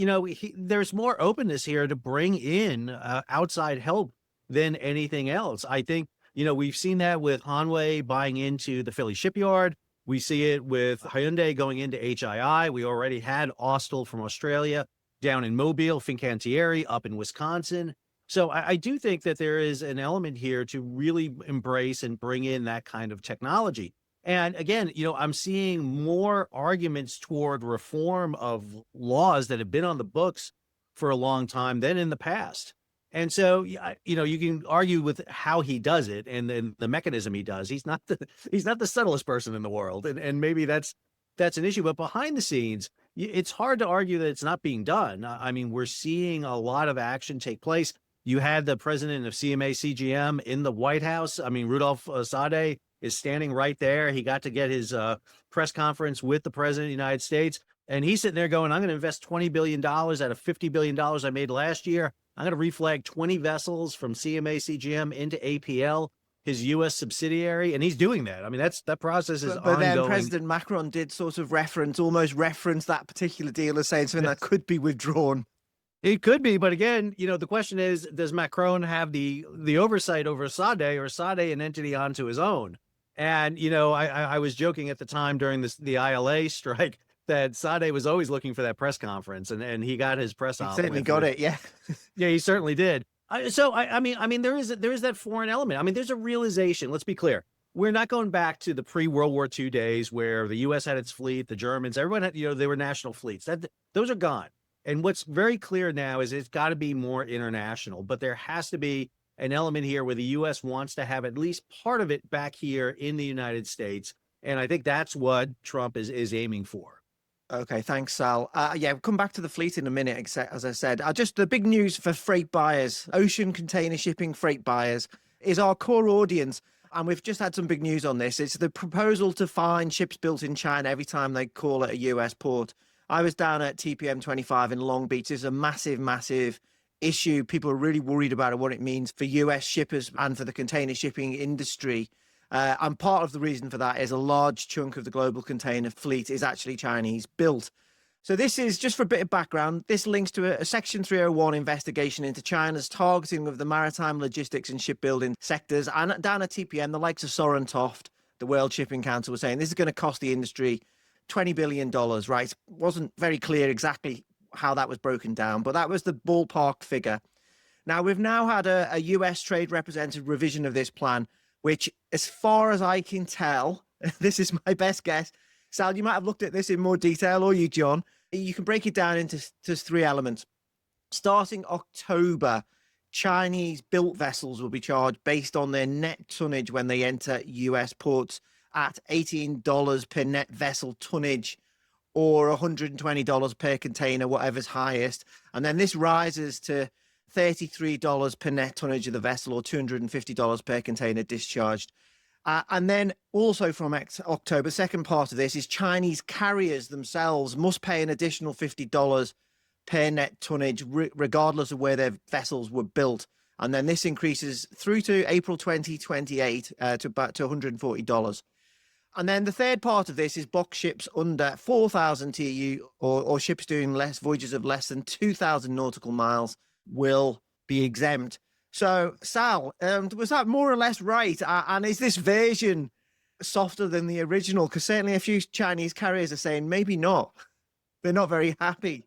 there's more openness here to bring in outside help than anything else. I think, we've seen that with Hanway buying into the Philly shipyard. We see it with Hyundai going into HII. We already had Austal from Australia down in Mobile, Fincantieri up in Wisconsin. So I do think that there is an element here to really embrace and bring in that kind of technology. And again, I'm seeing more arguments toward reform of laws that have been on the books for a long time than in the past. And so, you can argue with how he does it and then the mechanism he does. He's not the subtlest person in the world. And maybe that's an issue. But behind the scenes, it's hard to argue that it's not being done. I mean, we're seeing a lot of action take place. You had the president of CMA CGM in the White House. I mean, Rudolph Sade is standing right there. He got to get his press conference with the president of the United States. And he's sitting there going, I'm going to invest $20 billion out of $50 billion I made last year. I'm going to reflag 20 vessels from CMA CGM into APL, his U.S. subsidiary. And he's doing that. I mean, that process is ongoing. But then President Macron did sort of almost reference that particular deal as saying something that could be withdrawn. It could be, but again, the question is, does Macron have the oversight over Sade, or Sade an entity onto his own? And I was joking at the time during the ILA strike that Sade was always looking for that press conference, and he got his press He op certainly got it, yeah. Yeah, he certainly did. I mean, there is that foreign element. I mean, there's a realization. Let's be clear. We're not going back to the pre-World War II days where the U.S. had its fleet, the Germans, everyone had, they were national fleets. Those are gone. And what's very clear now is it's got to be more international, but there has to be an element here where the U.S. wants to have at least part of it back here in the United States. And I think that's what Trump is aiming for. Okay, thanks, Sal. Yeah, we'll come back to the fleet in a minute, as I said. Just the big news for freight buyers, ocean container shipping freight buyers, is our core audience. And we've just had some big news on this. It's the proposal to fine ships built in China every time they call at a US port. I was down at TPM 25 in Long Beach. It's a massive, massive issue. People are really worried about it, what it means for US shippers and for the container shipping industry. And part of the reason for that is a large chunk of the global container fleet is actually Chinese built. So this is just for a bit of background. This links to a Section 301 investigation into China's targeting of the maritime logistics and shipbuilding sectors. And down at TPM, the likes of Soren Toft, the World Shipping Council, were saying this is going to cost the industry $20 billion, right? It wasn't very clear exactly how that was broken down, but that was the ballpark figure. Now, we've now had a US Trade Representative revision of this plan, which, as far as I can tell, this is my best guess. Sal, you might have looked at this in more detail, or you, John. You can break it down into three elements. Starting October, Chinese-built vessels will be charged based on their net tonnage when they enter US ports at $18 per net vessel tonnage, or $120 per container, whatever's highest. And then this rises to $33 per net tonnage of the vessel, or $250 per container discharged. And then also from October, second part of this is Chinese carriers themselves must pay an additional $50 per net tonnage, regardless of where their vessels were built. And then this increases through to April 2028 to $140. And then the third part of this is box ships under 4,000 TEU, or ships doing voyages of less than 2,000 nautical miles will be exempt. So, Sal, was that more or less right? And is this version softer than the original? Because certainly a few Chinese carriers are saying maybe not. They're not very happy.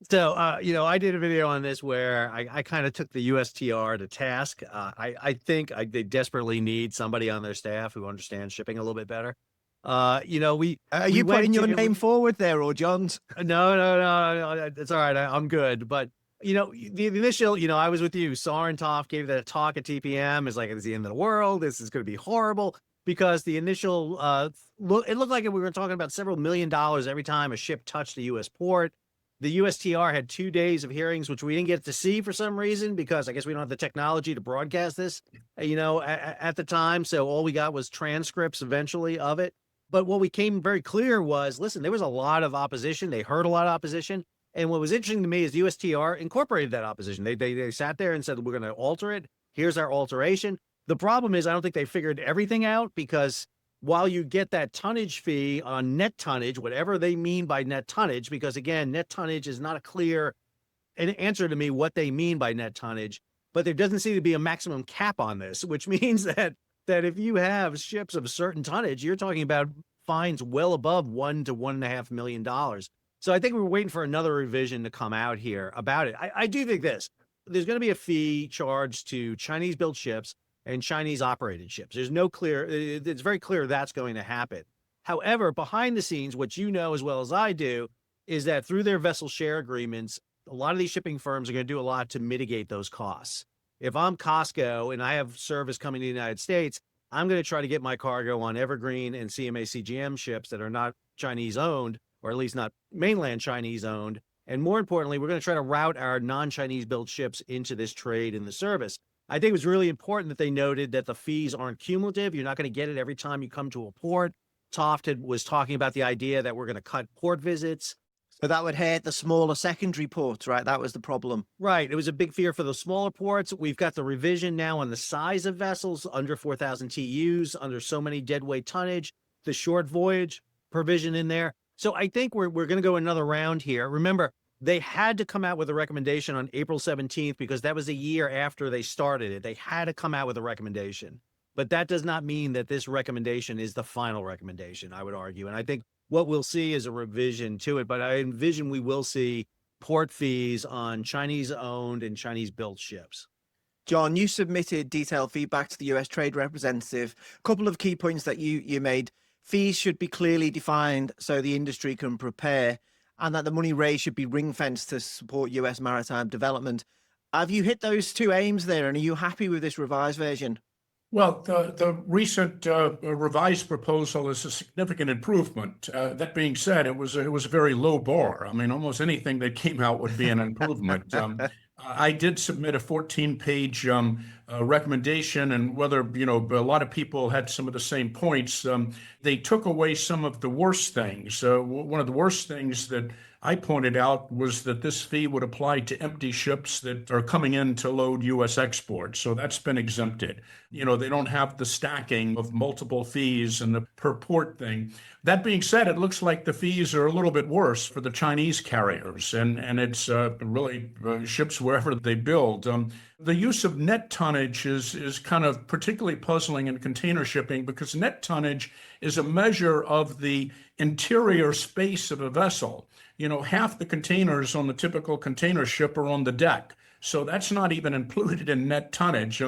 So, I did a video on this where I kind of took the USTR to task. I think they desperately need somebody on their staff who understands shipping a little bit better. Are you putting your name forward there, or John's? No. It's all right. I'm good. But, the initial, I was with you. Soren Toft gave that talk at TPM. It's like, it's the end of the world. This is going to be horrible, because the initial, it looked like we were talking about several $1 million every time a ship touched a U.S. port. The USTR had 2 days of hearings, which we didn't get to see for some reason, because I guess we don't have the technology to broadcast this, at the time. So all we got was transcripts eventually of it. But what became very clear was, listen, there was a lot of opposition. They heard a lot of opposition. And what was interesting to me is the USTR incorporated that opposition. They sat there and said, we're going to alter it. Here's our alteration. The problem is, I don't think they figured everything out, because while you get that tonnage fee on net tonnage, whatever they mean by net tonnage, because again, net tonnage is not a clear answer to me what they mean by net tonnage, but there doesn't seem to be a maximum cap on this, which means that if you have ships of a certain tonnage, you're talking about fines well above $1 to $1.5 million. So I think we're waiting for another revision to come out here about it. I do think there's going to be a fee charged to Chinese-built ships and Chinese-operated ships. It's very clear that's going to happen. However, behind the scenes, what you know as well as I do is that through their vessel share agreements, a lot of these shipping firms are going to do a lot to mitigate those costs. If I'm Costco and I have service coming to the United States, I'm going to try to get my cargo on Evergreen and CMA CGM ships that are not Chinese-owned, or at least not mainland Chinese-owned. And more importantly, we're going to try to route our non-Chinese-built ships into this trade in the service. I think it was really important that they noted that the fees aren't cumulative. You're not going to get it every time you come to a port. Toft was talking about the idea that we're going to cut port visits. So that would hurt the smaller secondary ports, right? That was the problem. Right. It was a big fear for the smaller ports. We've got the revision now on the size of vessels under 4,000 TEUs, under so many deadweight tonnage, the short voyage provision in there. So I think we're going to go another round here. Remember, They had to come out with a recommendation on April 17th because that was a year after they started it. They had to come out with a recommendation. But that does not mean that this recommendation is the final recommendation, I would argue. And I think what we'll see is a revision to it. But I envision we will see port fees on Chinese-owned and Chinese-built ships. John, you submitted detailed feedback to the US Trade Representative. A couple of key points that you made. Fees should be clearly defined so the industry can prepare, and that the money raised should be ring-fenced to support US maritime development. Have you hit those two aims there, and are you happy with this revised version? Well, the recent revised proposal is a significant improvement. That being said, it was a very low bar. I mean, almost anything that came out would be an improvement. I did submit a 14-page recommendation, and whether, a lot of people had some of the same points, they took away some of the worst things. One of the worst things that I pointed out was that this fee would apply to empty ships that are coming in to load U.S. exports. So that's been exempted. They don't have the stacking of multiple fees and the per port thing. That being said, it looks like the fees are a little bit worse for the Chinese carriers, and it's really ships wherever they build. The use of net tonnage is kind of particularly puzzling in container shipping because net tonnage is a measure of the interior space of a vessel. Half the containers on the typical container ship are on the deck. So that's not even included in net tonnage.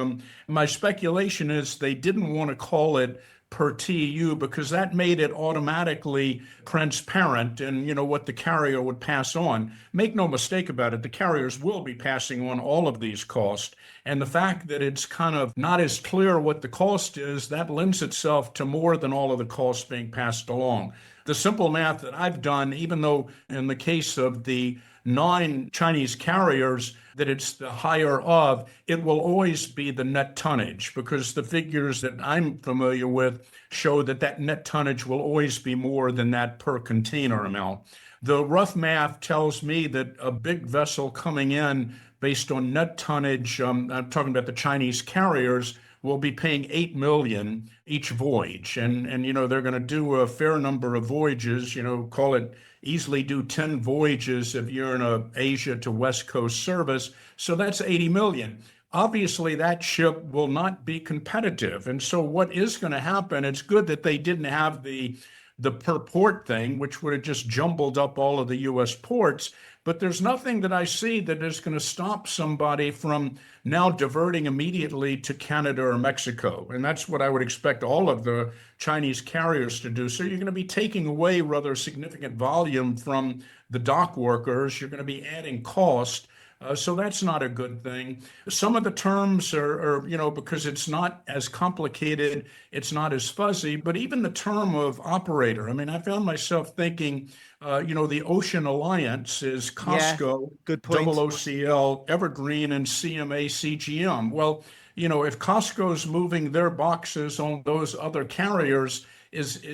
My speculation is they didn't want to call it per TEU because that made it automatically transparent and what the carrier would pass on. Make no mistake about it, the carriers will be passing on all of these costs. And the fact that it's kind of not as clear what the cost is, that lends itself to more than all of the costs being passed along. The simple math that I've done, even though in the case of the 9 Chinese carriers that it's the higher of, it will always be the net tonnage because the figures that I'm familiar with show that net tonnage will always be more than that per container amount. The rough math tells me that a big vessel coming in based on net tonnage, I'm talking about the Chinese carriers, will be paying $8 million each voyage. And they're going to do a fair number of voyages, call it easily do 10 voyages if you're in a Asia to West Coast service. So that's 80 million. Obviously, that ship will not be competitive. And so what is going to happen, it's good that they didn't have the per port thing, which would have just jumbled up all of the U.S. ports. But there's nothing that I see that is going to stop somebody from now diverting immediately to Canada or Mexico. And that's what I would expect all of the Chinese carriers to do. So you're going to be taking away rather significant volume from the dock workers. You're going to be adding cost. So that's not a good thing. Some of the terms are, because it's not as complicated, it's not as fuzzy, but even the term of operator. I mean, I found myself thinking, the Ocean Alliance is COSCO, good point. OOCL, Evergreen, and CMA CGM. Well, if COSCO's moving their boxes on those other carriers, is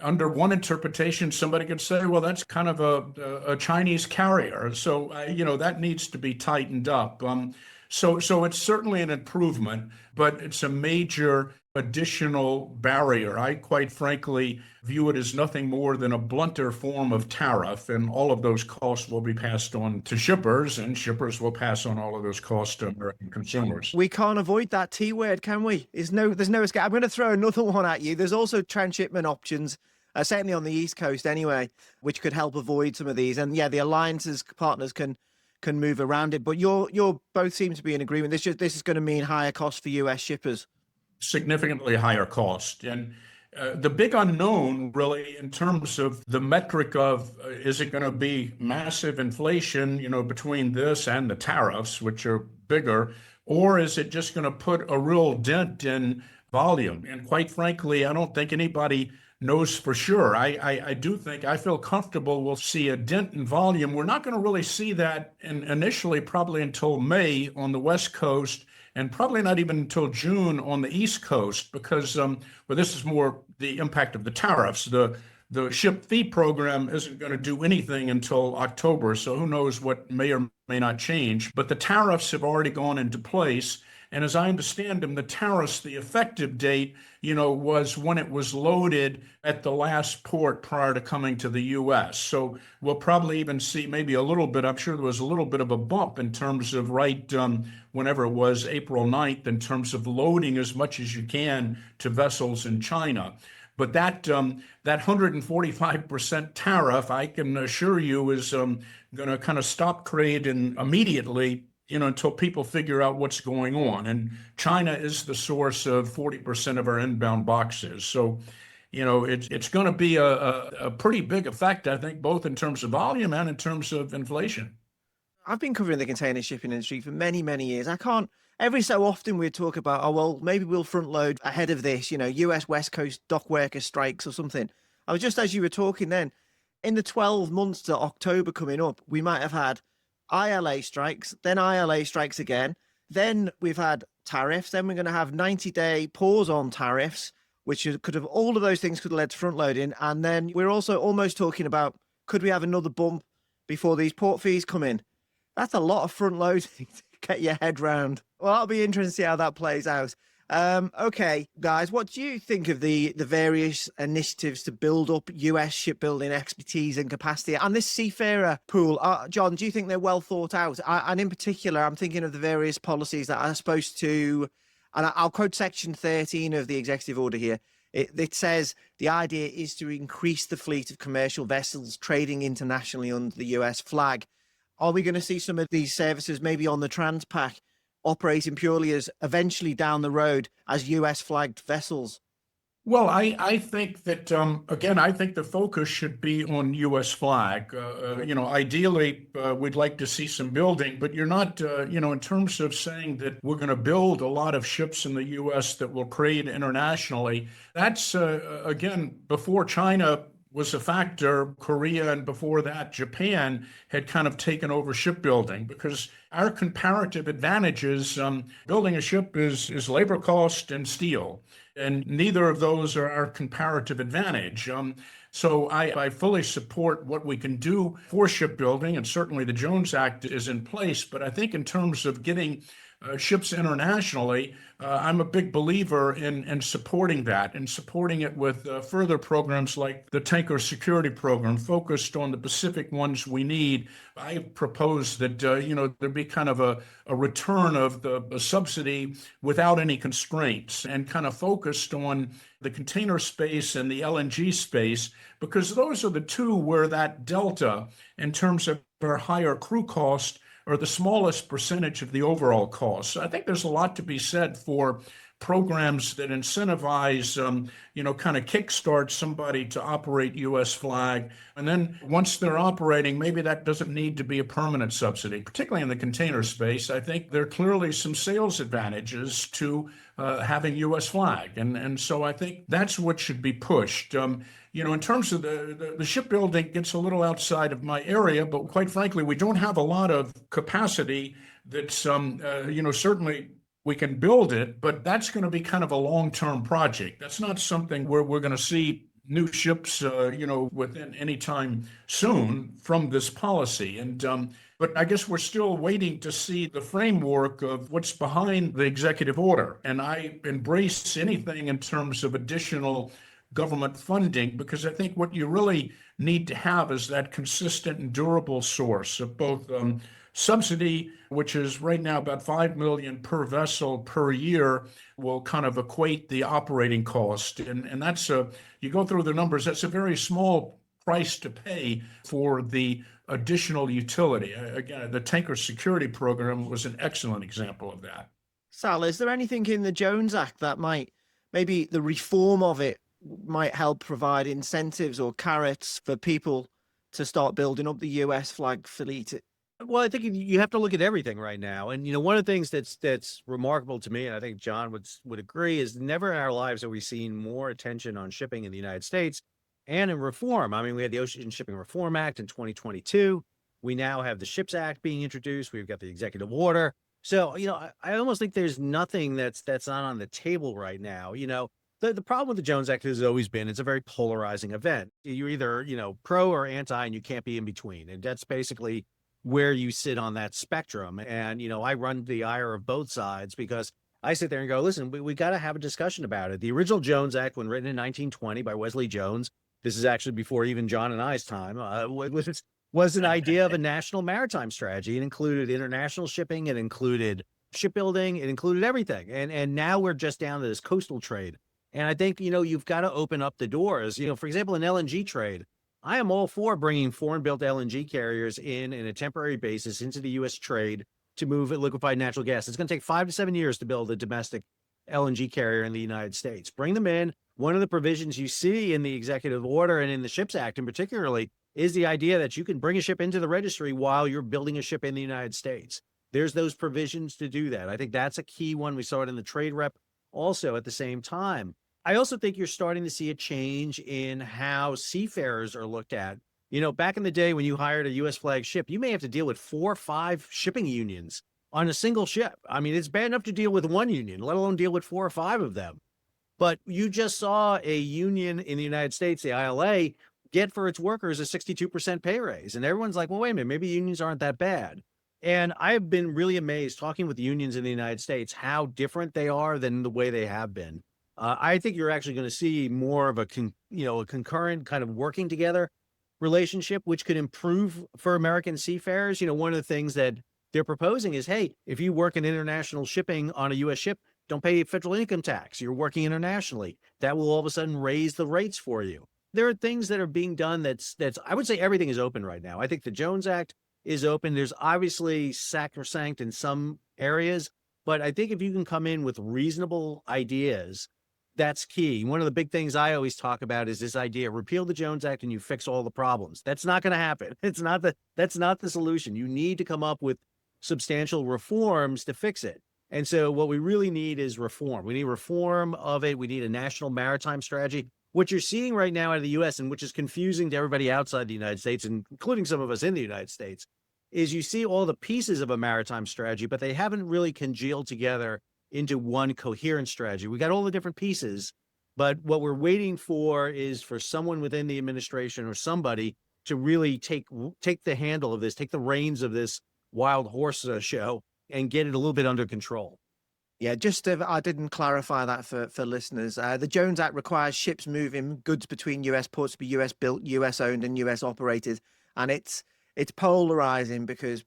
under one interpretation, somebody could say, well, that's kind of a Chinese carrier. So, that needs to be tightened up. So it's certainly an improvement, but it's a major additional barrier. I quite frankly view it as nothing more than a blunter form of tariff, and all of those costs will be passed on to shippers, and shippers will pass on all of those costs to American consumers. We can't avoid that T word, can we? There's no escape. I'm going to throw another one at you. There's also transshipment options, certainly on the East Coast anyway, which could help avoid some of these. And yeah, the alliances partners can move around it. But you're both seem to be in agreement. This is going to mean higher costs for US shippers. Significantly higher cost. And the big unknown really in terms of the metric of is it going to be massive inflation, between this and the tariffs, which are bigger, or is it just going to put a real dent in volume? And quite frankly, I don't think anybody knows for sure. I do think, I feel comfortable we'll see a dent in volume. We're not going to really see that initially probably until May on the West Coast, and probably not even until June on the East Coast, because this is more the impact of the tariffs. The ship fee program isn't going to do anything until October, so who knows what may or may not change. But the tariffs have already gone into place, And as I understand them, the tariffs, the effective date, was when it was loaded at the last port prior to coming to the U.S. So we'll probably even see maybe a little bit. I'm sure there was a little bit of a bump in terms of whenever it was April 9th, in terms of loading as much as you can to vessels in China. But that 145% tariff, I can assure you, is going to kind of stop trade immediately, until people figure out what's going on. And China is the source of 40% of our inbound boxes. So, it's going to be a pretty big effect, I think, both in terms of volume and in terms of inflation. I've been covering the container shipping industry for many, many years. Every so often we talk about, oh, well, maybe we'll front load ahead of this, US West Coast dock worker strikes or something. I was just, as you were talking then, in the 12 months to October coming up, we might have had ILA strikes, then ILA strikes again. Then we've had tariffs. Then we're going to have 90-day pause on tariffs, which all of those things could have led to front loading. And then we're also almost talking about, could we have another bump before these port fees come in? That's a lot of front loading to get your head round. Well, that'll be interesting to see how that plays out. Okay, guys, what do you think of the various initiatives to build up US shipbuilding expertise and capacity and this seafarer pool? John, do you think they're well thought out? And in particular, I'm thinking of the various policies that are supposed to, and I'll quote section 13 of the executive order here. It says the idea is to increase the fleet of commercial vessels trading internationally under the US flag. Are we going to see some of these services maybe on the Transpac operating purely as eventually down the road as US flagged vessels? Well, I think that, again, I think the focus should be on U.S. flag. Ideally, we'd like to see some building, but you're not, in terms of saying that we're going to build a lot of ships in the U.S. that will trade internationally. That's, again, before China was a factor, Korea, and before that, Japan had kind of taken over shipbuilding, because our comparative advantages, building a ship is labor cost and steel, and neither of those are our comparative advantage. So I fully support what we can do for shipbuilding, and certainly the Jones Act is in place. But I think in terms of getting ships internationally, I'm a big believer in supporting that, and supporting it with further programs like the Tanker Security Program, focused on the specific ones we need. I propose that there be kind of a return of the subsidy without any constraints, and kind of focused on the container space and the LNG space, because those are the two where that delta in terms of our higher crew cost or the smallest percentage of the overall cost. So I think there's a lot to be said for programs that incentivize, kind of kickstart somebody to operate U.S. flag. And then once they're operating, maybe that doesn't need to be a permanent subsidy, particularly in the container space. I think there are clearly some sales advantages to having U.S. flag. And so I think that's what should be pushed. In terms of the shipbuilding, gets a little outside of my area, but quite frankly, we don't have a lot of capacity that's, certainly we can build it, but that's going to be kind of a long-term project. That's not something where we're going to see new ships, within any time soon from this policy. But I guess we're still waiting to see the framework of what's behind the executive order. And I embrace anything in terms of additional government funding, because I think what you really need to have is that consistent and durable source of both subsidy, which is right now about $5 million per vessel per year, will kind of equate the operating cost. And that's you go through the numbers, that's a very small price to pay for the additional utility. Again, the Tanker Security Program was an excellent example of that. Sal, is there anything in the Jones Act that maybe the reform of it might help provide incentives or carrots for people to start building up the US flag fleet? Well, I think you have to look at everything right now. And, one of the things that's remarkable to me, and I think John would agree, is never in our lives have we seen more attention on shipping in the United States and in reform. I mean, we had the Ocean Shipping Reform Act in 2022. We now have the Ships Act being introduced. We've got the executive order. So, I almost think there's nothing that's not on the table right now. The problem with the Jones Act has always been it's a very polarizing event. You're either, pro or anti, and you can't be in between. And that's basically where you sit on that spectrum. And, I run the ire of both sides, because I sit there and go, listen, we got to have a discussion about it. The original Jones Act, when written in 1920 by Wesley Jones, this is actually before even John and I's time, was an idea of a national maritime strategy. It included international shipping, it included shipbuilding, it included everything. And now we're just down to this coastal trade. And I think, you've got to open up the doors. For example, an LNG trade. I am all for bringing foreign-built LNG carriers in a temporary basis into the U.S. trade to move liquefied natural gas. It's going to take 5 to 7 years to build a domestic LNG carrier in the United States. Bring them in. One of the provisions you see in the executive order and in the SHIPS Act in particularly is the idea that you can bring a ship into the registry while you're building a ship in the United States. There's those provisions to do that. I think that's a key one. We saw it in the trade rep also at the same time. I also think you're starting to see a change in how seafarers are looked at. Back in the day when you hired a U.S. flag ship, you may have to deal with 4 or 5 shipping unions on a single ship. I mean, it's bad enough to deal with one union, let alone deal with 4 or 5 of them. But you just saw a union in the United States, the ILA, get for its workers a 62% pay raise. And everyone's like, well, wait a minute, maybe unions aren't that bad. And I've been really amazed talking with unions in the United States, how different they are than the way they have been. I think you're actually going to see more of a concurrent kind of working together relationship, which could improve for American seafarers. One of the things that they're proposing is, hey, if you work in international shipping on a U.S. ship, don't pay federal income tax. You're working internationally. That will all of a sudden raise the rates for you. There are things that are being done that's I would say everything is open right now. I think the Jones Act is open. There's obviously sacrosanct in some areas, but I think if you can come in with reasonable ideas, that's key. One of the big things I always talk about is this idea: repeal the Jones Act and you fix all the problems. That's not going to happen. That's not the solution. You need to come up with substantial reforms to fix it. And so what we really need is reform. We need reform of it. We need a national maritime strategy. What you're seeing right now out of the U.S., and which is confusing to everybody outside the United States, including some of us in the United States, is you see all the pieces of a maritime strategy, but they haven't really congealed together into one coherent strategy. We got all the different pieces, but what we're waiting for is for someone within the administration or somebody to really take the handle of this, take the reins of this wild horse show and get it a little bit under control. Yeah, just I didn't clarify that for listeners. The Jones Act requires ships moving goods between U.S. ports to be U.S. built, U.S. owned, and U.S. operated, and it's polarizing because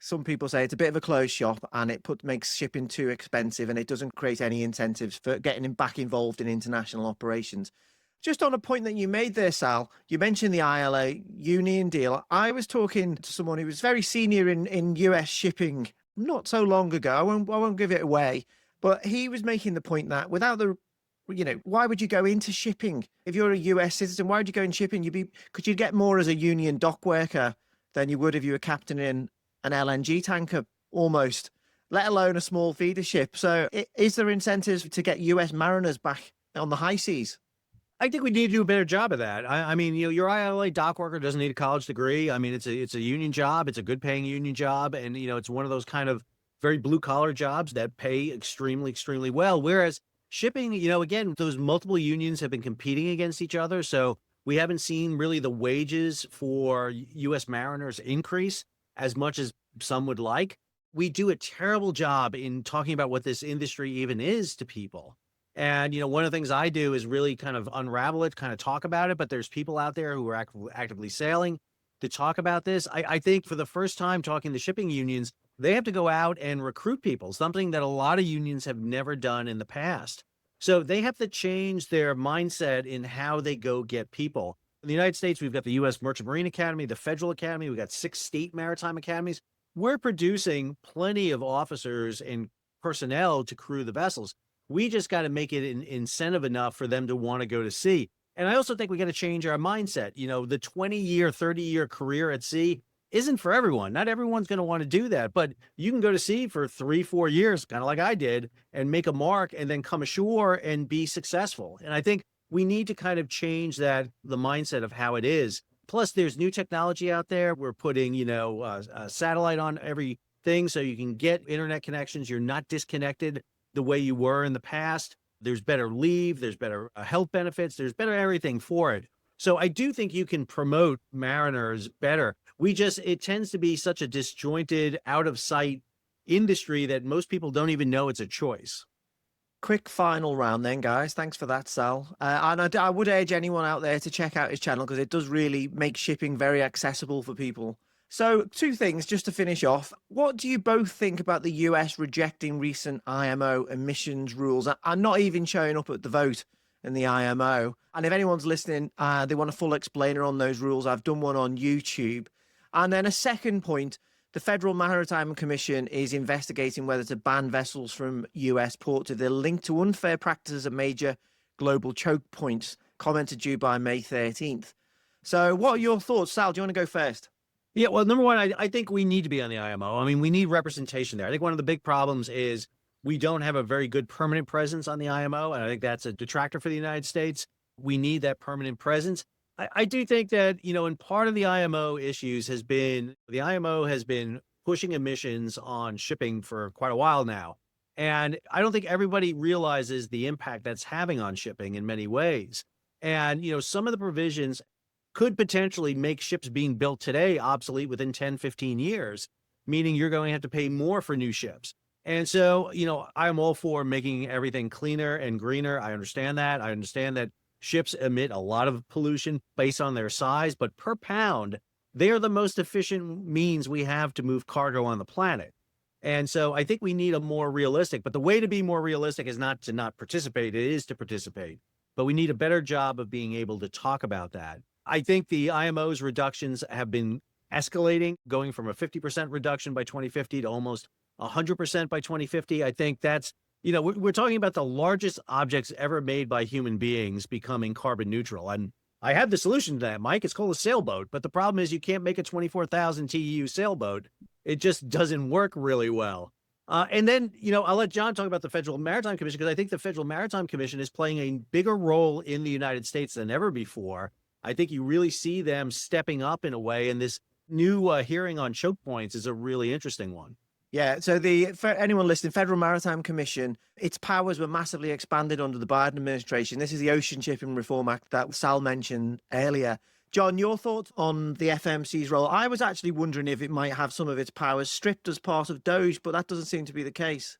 some people say it's a bit of a closed shop and it makes shipping too expensive and it doesn't create any incentives for getting him back involved in international operations. Just on a point that you made there, Sal, you mentioned the ILA union deal. I was talking to someone who was very senior in US shipping not so long ago. I won't give it away, but he was making the point that without why would you go into shipping? If you're a US citizen, why would you go in shipping? Could you get more as a union dock worker than you would if you were captaining an LNG tanker almost, let alone a small feeder ship. So is there incentives to get US mariners back on the high seas? I think we need to do a better job of that. I mean, your ILA dock worker doesn't need a college degree. I mean, it's a union job. It's a good paying union job. And, it's one of those kind of very blue collar jobs that pay extremely, extremely well. Whereas shipping, again, those multiple unions have been competing against each other. So we haven't seen really the wages for US mariners increase as much as some would like. We do a terrible job in talking about what this industry even is to people. And, one of the things I do is really kind of unravel it, kind of talk about it. But there's people out there who are actively sailing to talk about this. I think for the first time talking to shipping unions, they have to go out and recruit people, something that a lot of unions have never done in the past. So they have to change their mindset in how they go get people. In the United States, we've got the U.S. Merchant Marine Academy, the Federal Academy. We've got 6 state maritime academies. We're producing plenty of officers and personnel to crew the vessels. We just got to make it an incentive enough for them to want to go to sea. And I also think we got to change our mindset. The 20-year, 30-year career at sea isn't for everyone. Not everyone's going to want to do that, but you can go to sea for 3-4 years, kind of like I did, and make a mark and then come ashore and be successful. And I think we need to kind of change the mindset of how it is. Plus, there's new technology out there. We're putting, a satellite on everything so you can get internet connections. You're not disconnected the way you were in the past. There's better leave. There's better health benefits. There's better everything for it. So I do think you can promote mariners better. It tends to be such a disjointed, out of sight industry that most people don't even know it's a choice. Quick final round then, guys. Thanks for that, Sal. And I would urge anyone out there to check out his channel because it does really make shipping very accessible for people. So, two things just to finish off. What do you both think about the US rejecting recent IMO emissions rules and not even showing up at the vote in the IMO? And if anyone's listening, they want a full explainer on those rules, I've done one on YouTube. And then a second point, the Federal Maritime Commission is investigating whether to ban vessels from US ports if they're linked to unfair practices at major global choke points, commented due by May 13th. So what are your thoughts? Sal, do you want to go first? Yeah, well, number one, I think we need to be on the IMO. I mean, we need representation there. I think one of the big problems is we don't have a very good permanent presence on the IMO, and I think that's a detractor for the United States. We need that permanent presence. I do think that, you know, and part of the IMO issues has been, the IMO has been pushing emissions on shipping for quite a while now. And I don't think everybody realizes the impact that's having on shipping in many ways. And, you know, some of the provisions could potentially make ships being built today obsolete within 10, 15 years, meaning you're going to have to pay more for new ships. And so, you know, I'm all for making everything cleaner and greener. I understand that. I understand that ships emit a lot of pollution based on their size, but per pound, they are the most efficient means we have to move cargo on the planet. And so I think we need a more realistic, but the way to be more realistic is not to not participate, it is to participate. But we need a better job of being able to talk about that. I think the IMO's reductions have been escalating, going from a 50% reduction by 2050 to almost 100% by 2050. I think that's, you know, we're talking about the largest objects ever made by human beings becoming carbon neutral. And I have the solution to that, Mike. It's called a sailboat. But the problem is you can't make a 24,000 TEU sailboat. It just doesn't work really well. And then, you know, I'll let John talk about the Federal Maritime Commission, because I think the Federal Maritime Commission is playing a bigger role in the United States than ever before. I think you really see them stepping up in a way. And this new hearing on choke points is a really interesting one. Yeah, so for anyone listening, Federal Maritime Commission, its powers were massively expanded under the Biden administration. This is the Ocean Shipping Reform Act that Sal mentioned earlier. John, your thoughts on the FMC's role? I was actually wondering if it might have some of its powers stripped as part of DOGE, but that doesn't seem to be the case.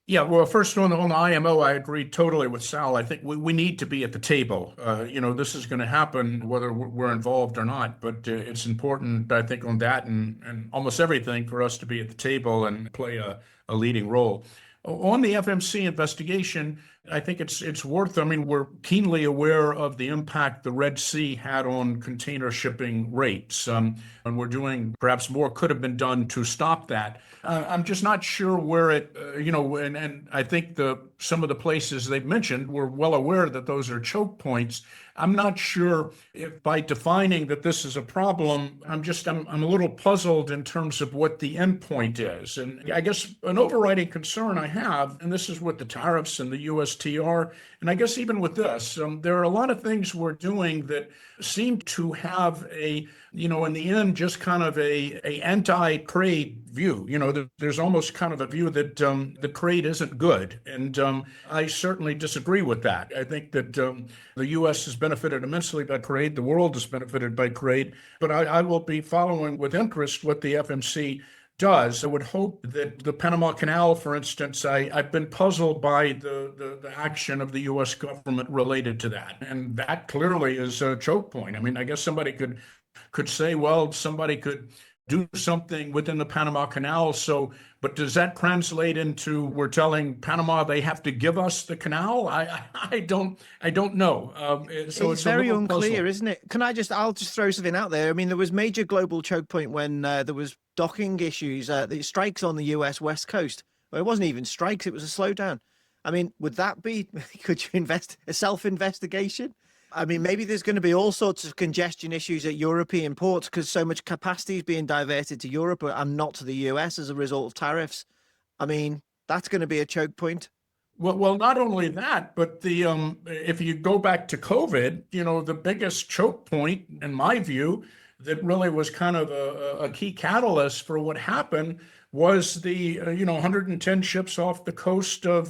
Yeah, well, first on the IMO, I agree totally with Sal. I think we need to be at the table. You know, this is going to happen whether we're involved or not, but it's important, I think, on that and almost everything for us to be at the table and play a leading role. On the FMC investigation, I think it's worth, I mean, we're keenly aware of the impact the Red Sea had on container shipping rates. And we're doing perhaps more could have been done to stop that. I'm just not sure where it, you know, and I think some of the places they've mentioned, we're well aware that those are choke points. I'm not sure if by defining that this is a problem, I'm a little puzzled in terms of what the end point is. And I guess an overriding concern I have, and this is with the tariffs and the USTR, and I guess even with this, there are a lot of things we're doing that seem to have a, you know, in the end, just kind of a anti-trade view. You know, there's almost kind of a view that the trade isn't good. And I certainly disagree with that. I think that the U.S. has benefited immensely by trade. The world has benefited by trade. But I will be following with interest what the FMC does. I would hope that the Panama Canal, for instance, I've been puzzled by the action of the U.S. government related to that. And that clearly is a choke point. I mean, I guess somebody could say, well, somebody could do something within the Panama Canal. But does that translate into we're telling Panama they have to give us the canal? I don't know. So it's very unclear, puzzling. isn't it? I'll just throw something out there. I mean, there was major global choke point when there was docking issues, the strikes on the US West Coast. Well, it wasn't even strikes, it was a slowdown. I mean, would that be, could you invest a self-investigation? I mean, maybe there's going to be all sorts of congestion issues at European ports because so much capacity is being diverted to Europe and not to the US as a result of tariffs. I mean, that's going to be a choke point. Well, not only that, but if you go back to COVID, you know, the biggest choke point, in my view, that really was kind of a key catalyst for what happened was the 110 ships off the coast of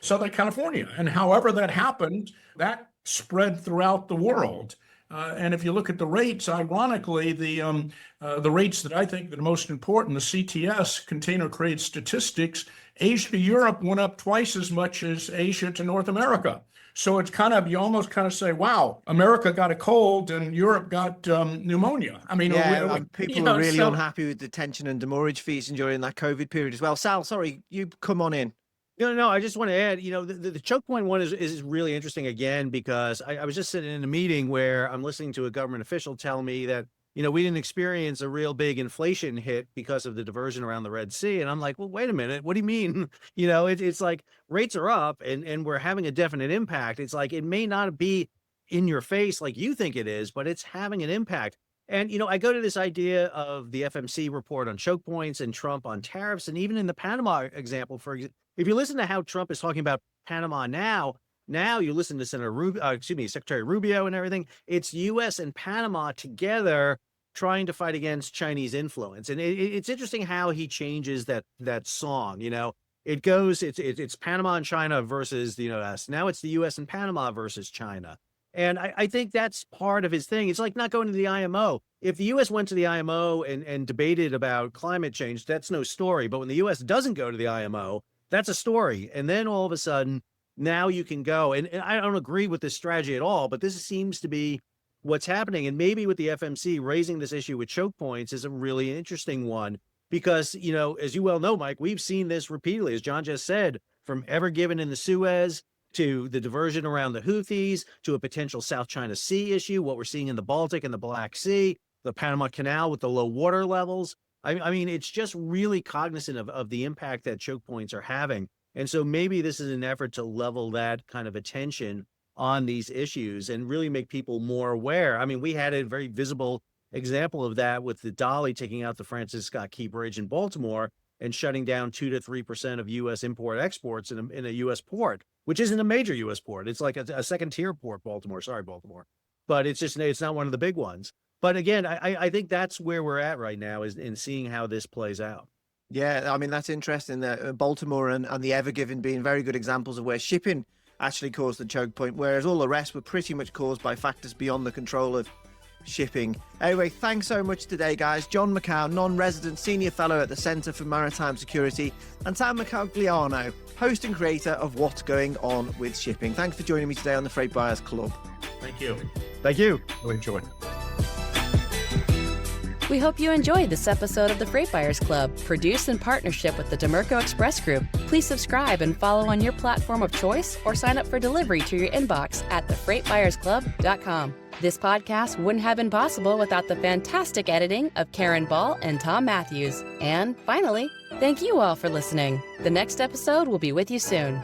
Southern California. And however that happened, that spread throughout the world. And if you look at the rates, ironically, the rates that I think that are most important, the CTS, Container Trade Statistics, Asia to Europe went up twice as much as Asia to North America. So it's kind of, you almost kind of say, wow, America got a cold and Europe got pneumonia. I mean, people are really unhappy with detention and demurrage fees during that COVID period as well. Sal, sorry, you come on in. No, I just want to add, the choke point one is really interesting again, because I was just sitting in a meeting where I'm listening to a government official tell me that, we didn't experience a real big inflation hit because of the diversion around the Red Sea. And I'm like, well, wait a minute. What do you mean? It's like rates are up and we're having a definite impact. It's like, it may not be in your face like you think it is, but it's having an impact. And, I go to this idea of the FMC report on choke points and Trump on tariffs. And even in the Panama example, if you listen to how Trump is talking about Panama now you listen to Secretary Rubio and everything, it's U.S. and Panama together trying to fight against Chinese influence. And it's interesting how he changes that song. It goes, it's Panama and China versus the U.S. Now it's the U.S. and Panama versus China. And I think that's part of his thing. It's like not going to the IMO. If the U.S. went to the IMO and debated about climate change, that's no story. But when the U.S. doesn't go to the IMO, that's a story. And then all of a sudden, now you can go. And I don't agree with this strategy at all, but this seems to be what's happening. And maybe with the FMC raising this issue with choke points is a really interesting one, because, as you well know, Mike, we've seen this repeatedly, as John just said, from Ever Given in the Suez to the diversion around the Houthis to a potential South China Sea issue, what we're seeing in the Baltic and the Black Sea, the Panama Canal with the low water levels. I mean, it's just really cognizant of the impact that choke points are having. And so maybe this is an effort to level that kind of attention on these issues and really make people more aware. I mean, we had a very visible example of that with the Dali taking out the Francis Scott Key Bridge in Baltimore and shutting down 2 to 3% of U.S. import exports in a U.S. port, which isn't a major U.S. port. It's like a second tier port, Baltimore. Sorry, Baltimore. But it's not one of the big ones. But again, I think that's where we're at right now, is in seeing how this plays out. Yeah, I mean, that's interesting. Baltimore and the Ever Given being very good examples of where shipping actually caused the choke point, whereas all the rest were pretty much caused by factors beyond the control of shipping. Anyway, thanks so much today, guys. John McCown, non-resident senior fellow at the Centre for Maritime Security, and Sam Mercogliano, host and creator of What's Going On with Shipping. Thanks for joining me today on the Freight Buyers Club. Thank you. Thank you. Really enjoyed. We hope you enjoyed this episode of the Freight Buyers Club, produced in partnership with the Demerco Express Group. Please subscribe and follow on your platform of choice, or sign up for delivery to your inbox at thefreightbuyersclub.com. This podcast wouldn't have been possible without the fantastic editing of Karen Ball and Tom Matthews. And finally, thank you all for listening. The next episode will be with you soon.